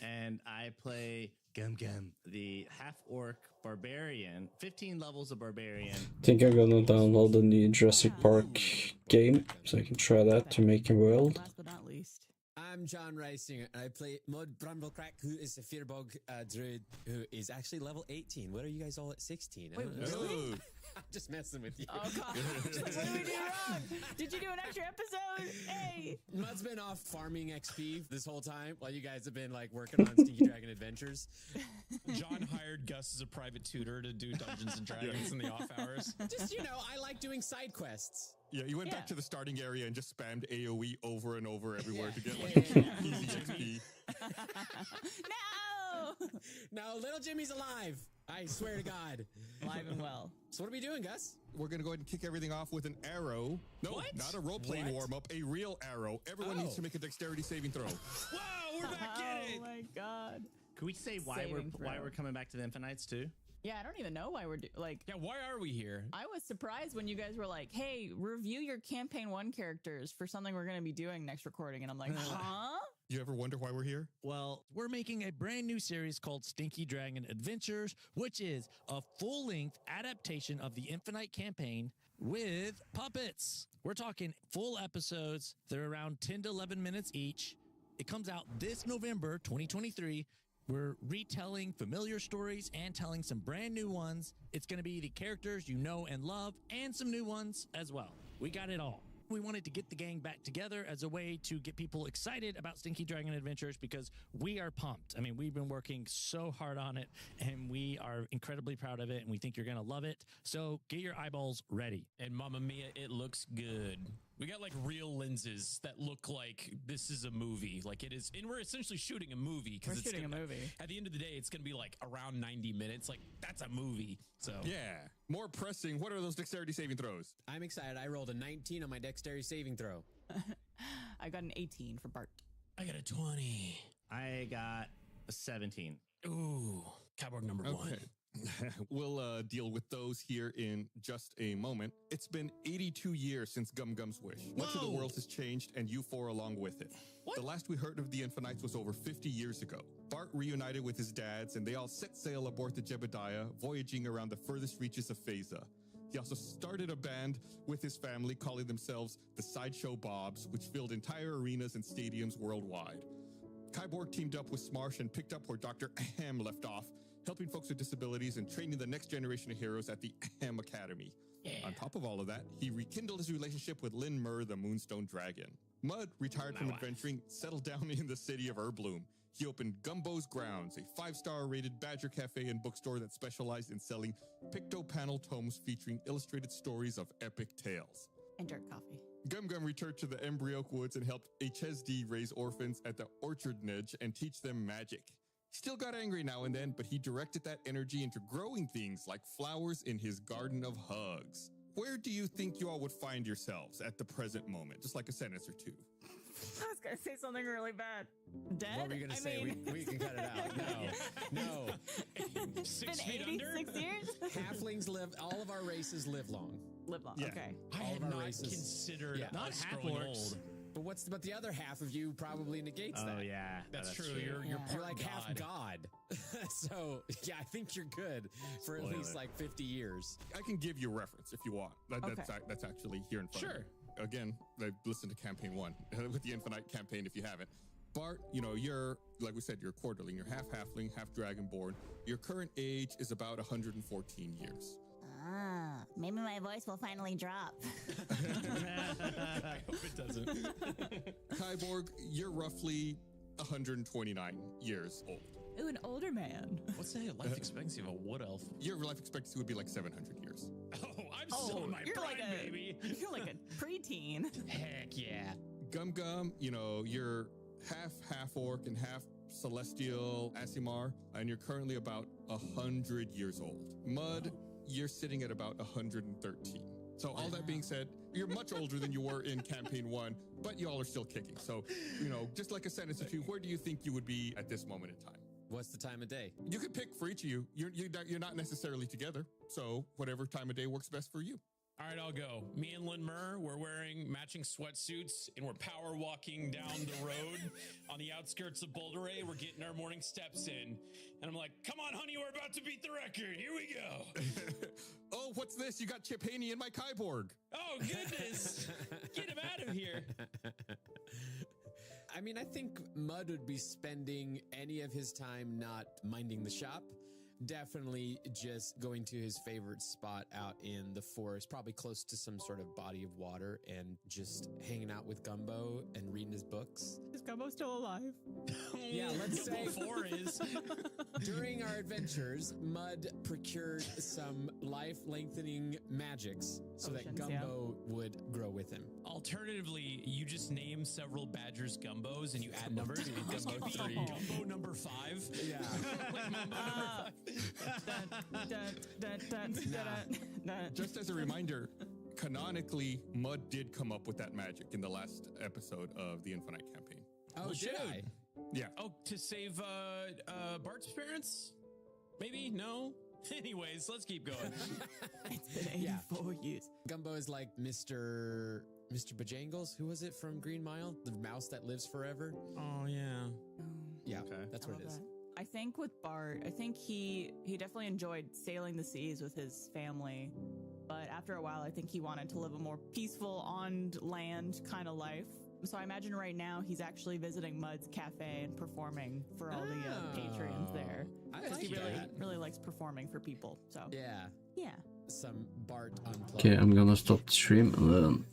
Speaker 12: and I play Gum Gum, the half-orc barbarian, 15 levels of barbarian.
Speaker 8: Think I'm gonna download the new Jurassic Park game, so I can try that to make a world.
Speaker 11: Last but not least.
Speaker 20: I'm John Reisinger, and I play Mud Bramblecrack, who is a Fearbog druid who is actually level 18. What are you guys all at 16?
Speaker 11: Wait, really?
Speaker 20: I'm just messing with you.
Speaker 11: Oh, God. What did we do wrong? Did you do an extra episode? Hey!
Speaker 20: Mud's been off farming XP this whole time while you guys have been like working on Stinky Dragon Adventures.
Speaker 14: John hired Gus as a private tutor to do Dungeons and Dragons in the off hours.
Speaker 20: Just, I like doing side quests.
Speaker 13: Yeah, you went back to the starting area and just spammed AoE over and over everywhere to get like easy XP.
Speaker 11: No!
Speaker 20: No, little Jimmy's alive. I swear to God.
Speaker 11: Alive and well.
Speaker 20: So what are we doing, Gus?
Speaker 13: We're going to go ahead and kick everything off with an arrow. No,
Speaker 20: What?
Speaker 13: not a role-playing warm-up, a real arrow. Everyone needs to make a dexterity saving throw.
Speaker 14: Wow, we're back in it!
Speaker 11: Oh my God.
Speaker 12: Can we say why we're coming back to the Infinites too?
Speaker 11: Yeah, I don't even know why we're
Speaker 14: Yeah, why are we here?
Speaker 11: I was surprised when you guys were like, hey, review your campaign 1 characters for something we're going to be doing next recording. And I'm like, huh?
Speaker 13: You ever wonder why we're here?
Speaker 12: Well, we're making a brand new series called Stinky Dragon Adventures, which is a full-length adaptation of the Infinite campaign with puppets. We're talking full episodes. They're around 10 to 11 minutes each. It comes out this November, 2023. We're retelling familiar stories and telling some brand new ones. It's going to be the characters you know and love and some new ones as well. We got it all. We wanted to get the gang back together as a way to get people excited about Stinky Dragon Adventures because we are pumped. I mean, we've been working so hard on it and we are incredibly proud of it and we think you're going to love it. So get your eyeballs ready.
Speaker 14: And Mamma Mia, it looks good. We got like real lenses that look like this is a movie. Like it is, and we're essentially shooting a movie because it's shooting a movie. At the end of the day, it's going to be like around 90 minutes. Like that's a movie. So
Speaker 13: yeah, more pressing. What are those dexterity saving throws?
Speaker 20: I'm excited. I rolled a 19 on my dexterity saving throw.
Speaker 21: I got an 18 for Bart.
Speaker 14: I got a 20.
Speaker 22: I got a 17.
Speaker 14: Ooh, Cyborg number one.
Speaker 13: We'll deal with those here in just a moment. It's been 82 years since Gum Gum's wish. Much of the world has changed, and you four along with it. The last we heard of the Infinites was over 50 years ago. Bart reunited with his dads, and they all set sail aboard the Jebediah, voyaging around the furthest reaches of Phasa. He also started a band with his family, calling themselves the Sideshow Bobs, which filled entire arenas and stadiums worldwide. Kyborg teamed up with Smarsh and picked up where Dr. Ahem left off, helping folks with disabilities and training the next generation of heroes at the Ahem Academy. On top of all of that, he rekindled his relationship with Lynn Murr, the Moonstone Dragon. Mud, retired from adventuring, settled down in the city of Erbloom. He opened Gumbo's Grounds, a 5-star rated Badger Cafe and bookstore that specialized in selling picto-panel tomes featuring illustrated stories of epic tales.
Speaker 21: And dark coffee.
Speaker 13: Gum Gum returned to the Embryoke Woods and helped HSD raise orphans at the Orchardnage and teach them magic. He still got angry now and then, but he directed that energy into growing things like flowers in his garden of hugs. Where do you think you all would find yourselves at the present moment? Just like a sentence or two.
Speaker 21: I was going to say something really bad. Dead?
Speaker 20: What were you going to say? We can cut it out. No.
Speaker 21: It's been 86 years?
Speaker 20: Halflings live, all of our races live long.
Speaker 21: Live long, okay.
Speaker 14: I had not considered
Speaker 20: not
Speaker 14: us growing old.
Speaker 20: But the other half of you probably negates that.
Speaker 22: Oh yeah,
Speaker 14: that's true. You're part
Speaker 20: like
Speaker 14: God.
Speaker 20: half God. So yeah, I think you're good for at least like 50 years.
Speaker 13: I can give you a reference if you want. That's actually here in front of you. Again, listen to campaign 1 with the Infinite campaign if you haven't. Bart, you're, like we said, you're quarterling. You're half halfling, half dragonborn. Your current age is about 114 years.
Speaker 15: Ah, maybe my voice will finally drop.
Speaker 14: I hope it doesn't.
Speaker 13: Kyborg, you're roughly 129 years old.
Speaker 21: Ooh, an older man.
Speaker 14: What's the life expectancy of a wood elf?
Speaker 13: Your life expectancy would be like 700 years.
Speaker 14: Oh, I'm still in my prime, baby.
Speaker 21: You're like a preteen.
Speaker 14: Heck yeah.
Speaker 13: Gum Gum, you're half orc and half celestial Asimar, and you're currently about 100 years old. Mud, you're sitting at about 113. So all that being said, you're much older than you were in campaign 1, but y'all are still kicking. So, just like a sentence or two, where do you think you would be at this moment in time?
Speaker 20: What's the time of day?
Speaker 13: You can pick for each of you. You're not necessarily together. So whatever time of day works best for you.
Speaker 14: All right, I'll go. Me and Lynn Murr, we're wearing matching sweatsuits and we're power walking down the road on the outskirts of Boulder Ray. We're getting our morning steps in. And I'm like, come on, honey, we're about to beat the record. Here we go.
Speaker 13: Oh, what's this? You got Chip Haney in my Kyborg.
Speaker 14: Oh, goodness. Get him out of here.
Speaker 20: I mean, I think Mud would be spending any of his time not minding the shop. Definitely just going to his favorite spot out in the forest, probably close to some sort of body of water, and just hanging out with Gumbo and reading his books.
Speaker 21: Is Gumbo still alive?
Speaker 20: Yeah, let's say
Speaker 14: Gumbo 4 is.
Speaker 20: During our adventures, Mud procured some life-lengthening magics so that Gumbo would grow with him.
Speaker 14: Alternatively, you just name several Badgers Gumbos and you add numbers. Gumbo 3. Gumbo number 5.
Speaker 20: Yeah.
Speaker 14: Like Mumbo number 5.
Speaker 13: Just as a reminder, canonically, Mud did come up with that magic in the last episode of the Infinite campaign.
Speaker 20: Oh, did I?
Speaker 13: Yeah.
Speaker 14: Oh, to save Bart's parents? Maybe? No? Anyways, let's keep going.
Speaker 21: It's been 84 years.
Speaker 20: Gumbo is like Mr. Bojangles. Who was it from Green Mile? The mouse that lives forever?
Speaker 14: Oh, yeah.
Speaker 20: Yeah, that's what it is.
Speaker 21: I think with Bart, I think he definitely enjoyed sailing the seas with his family. But after a while, I think he wanted to live a more peaceful, on land kind of life. So I imagine right now he's actually visiting Mud's cafe and performing for all the patrons there. Because he really likes performing for people. So yeah.
Speaker 20: Some Bart unplugged.
Speaker 8: Okay, I'm gonna stop the stream and then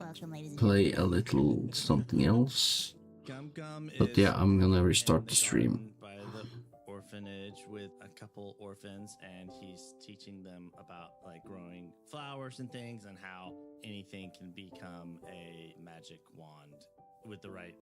Speaker 15: Welcome, ladies and
Speaker 8: play a little something else.
Speaker 22: Gum Gum
Speaker 8: But yeah, I'm gonna restart the stream.
Speaker 22: By the orphanage with a couple orphans, and he's teaching them about like growing flowers and things and how anything can become a magic wand with the right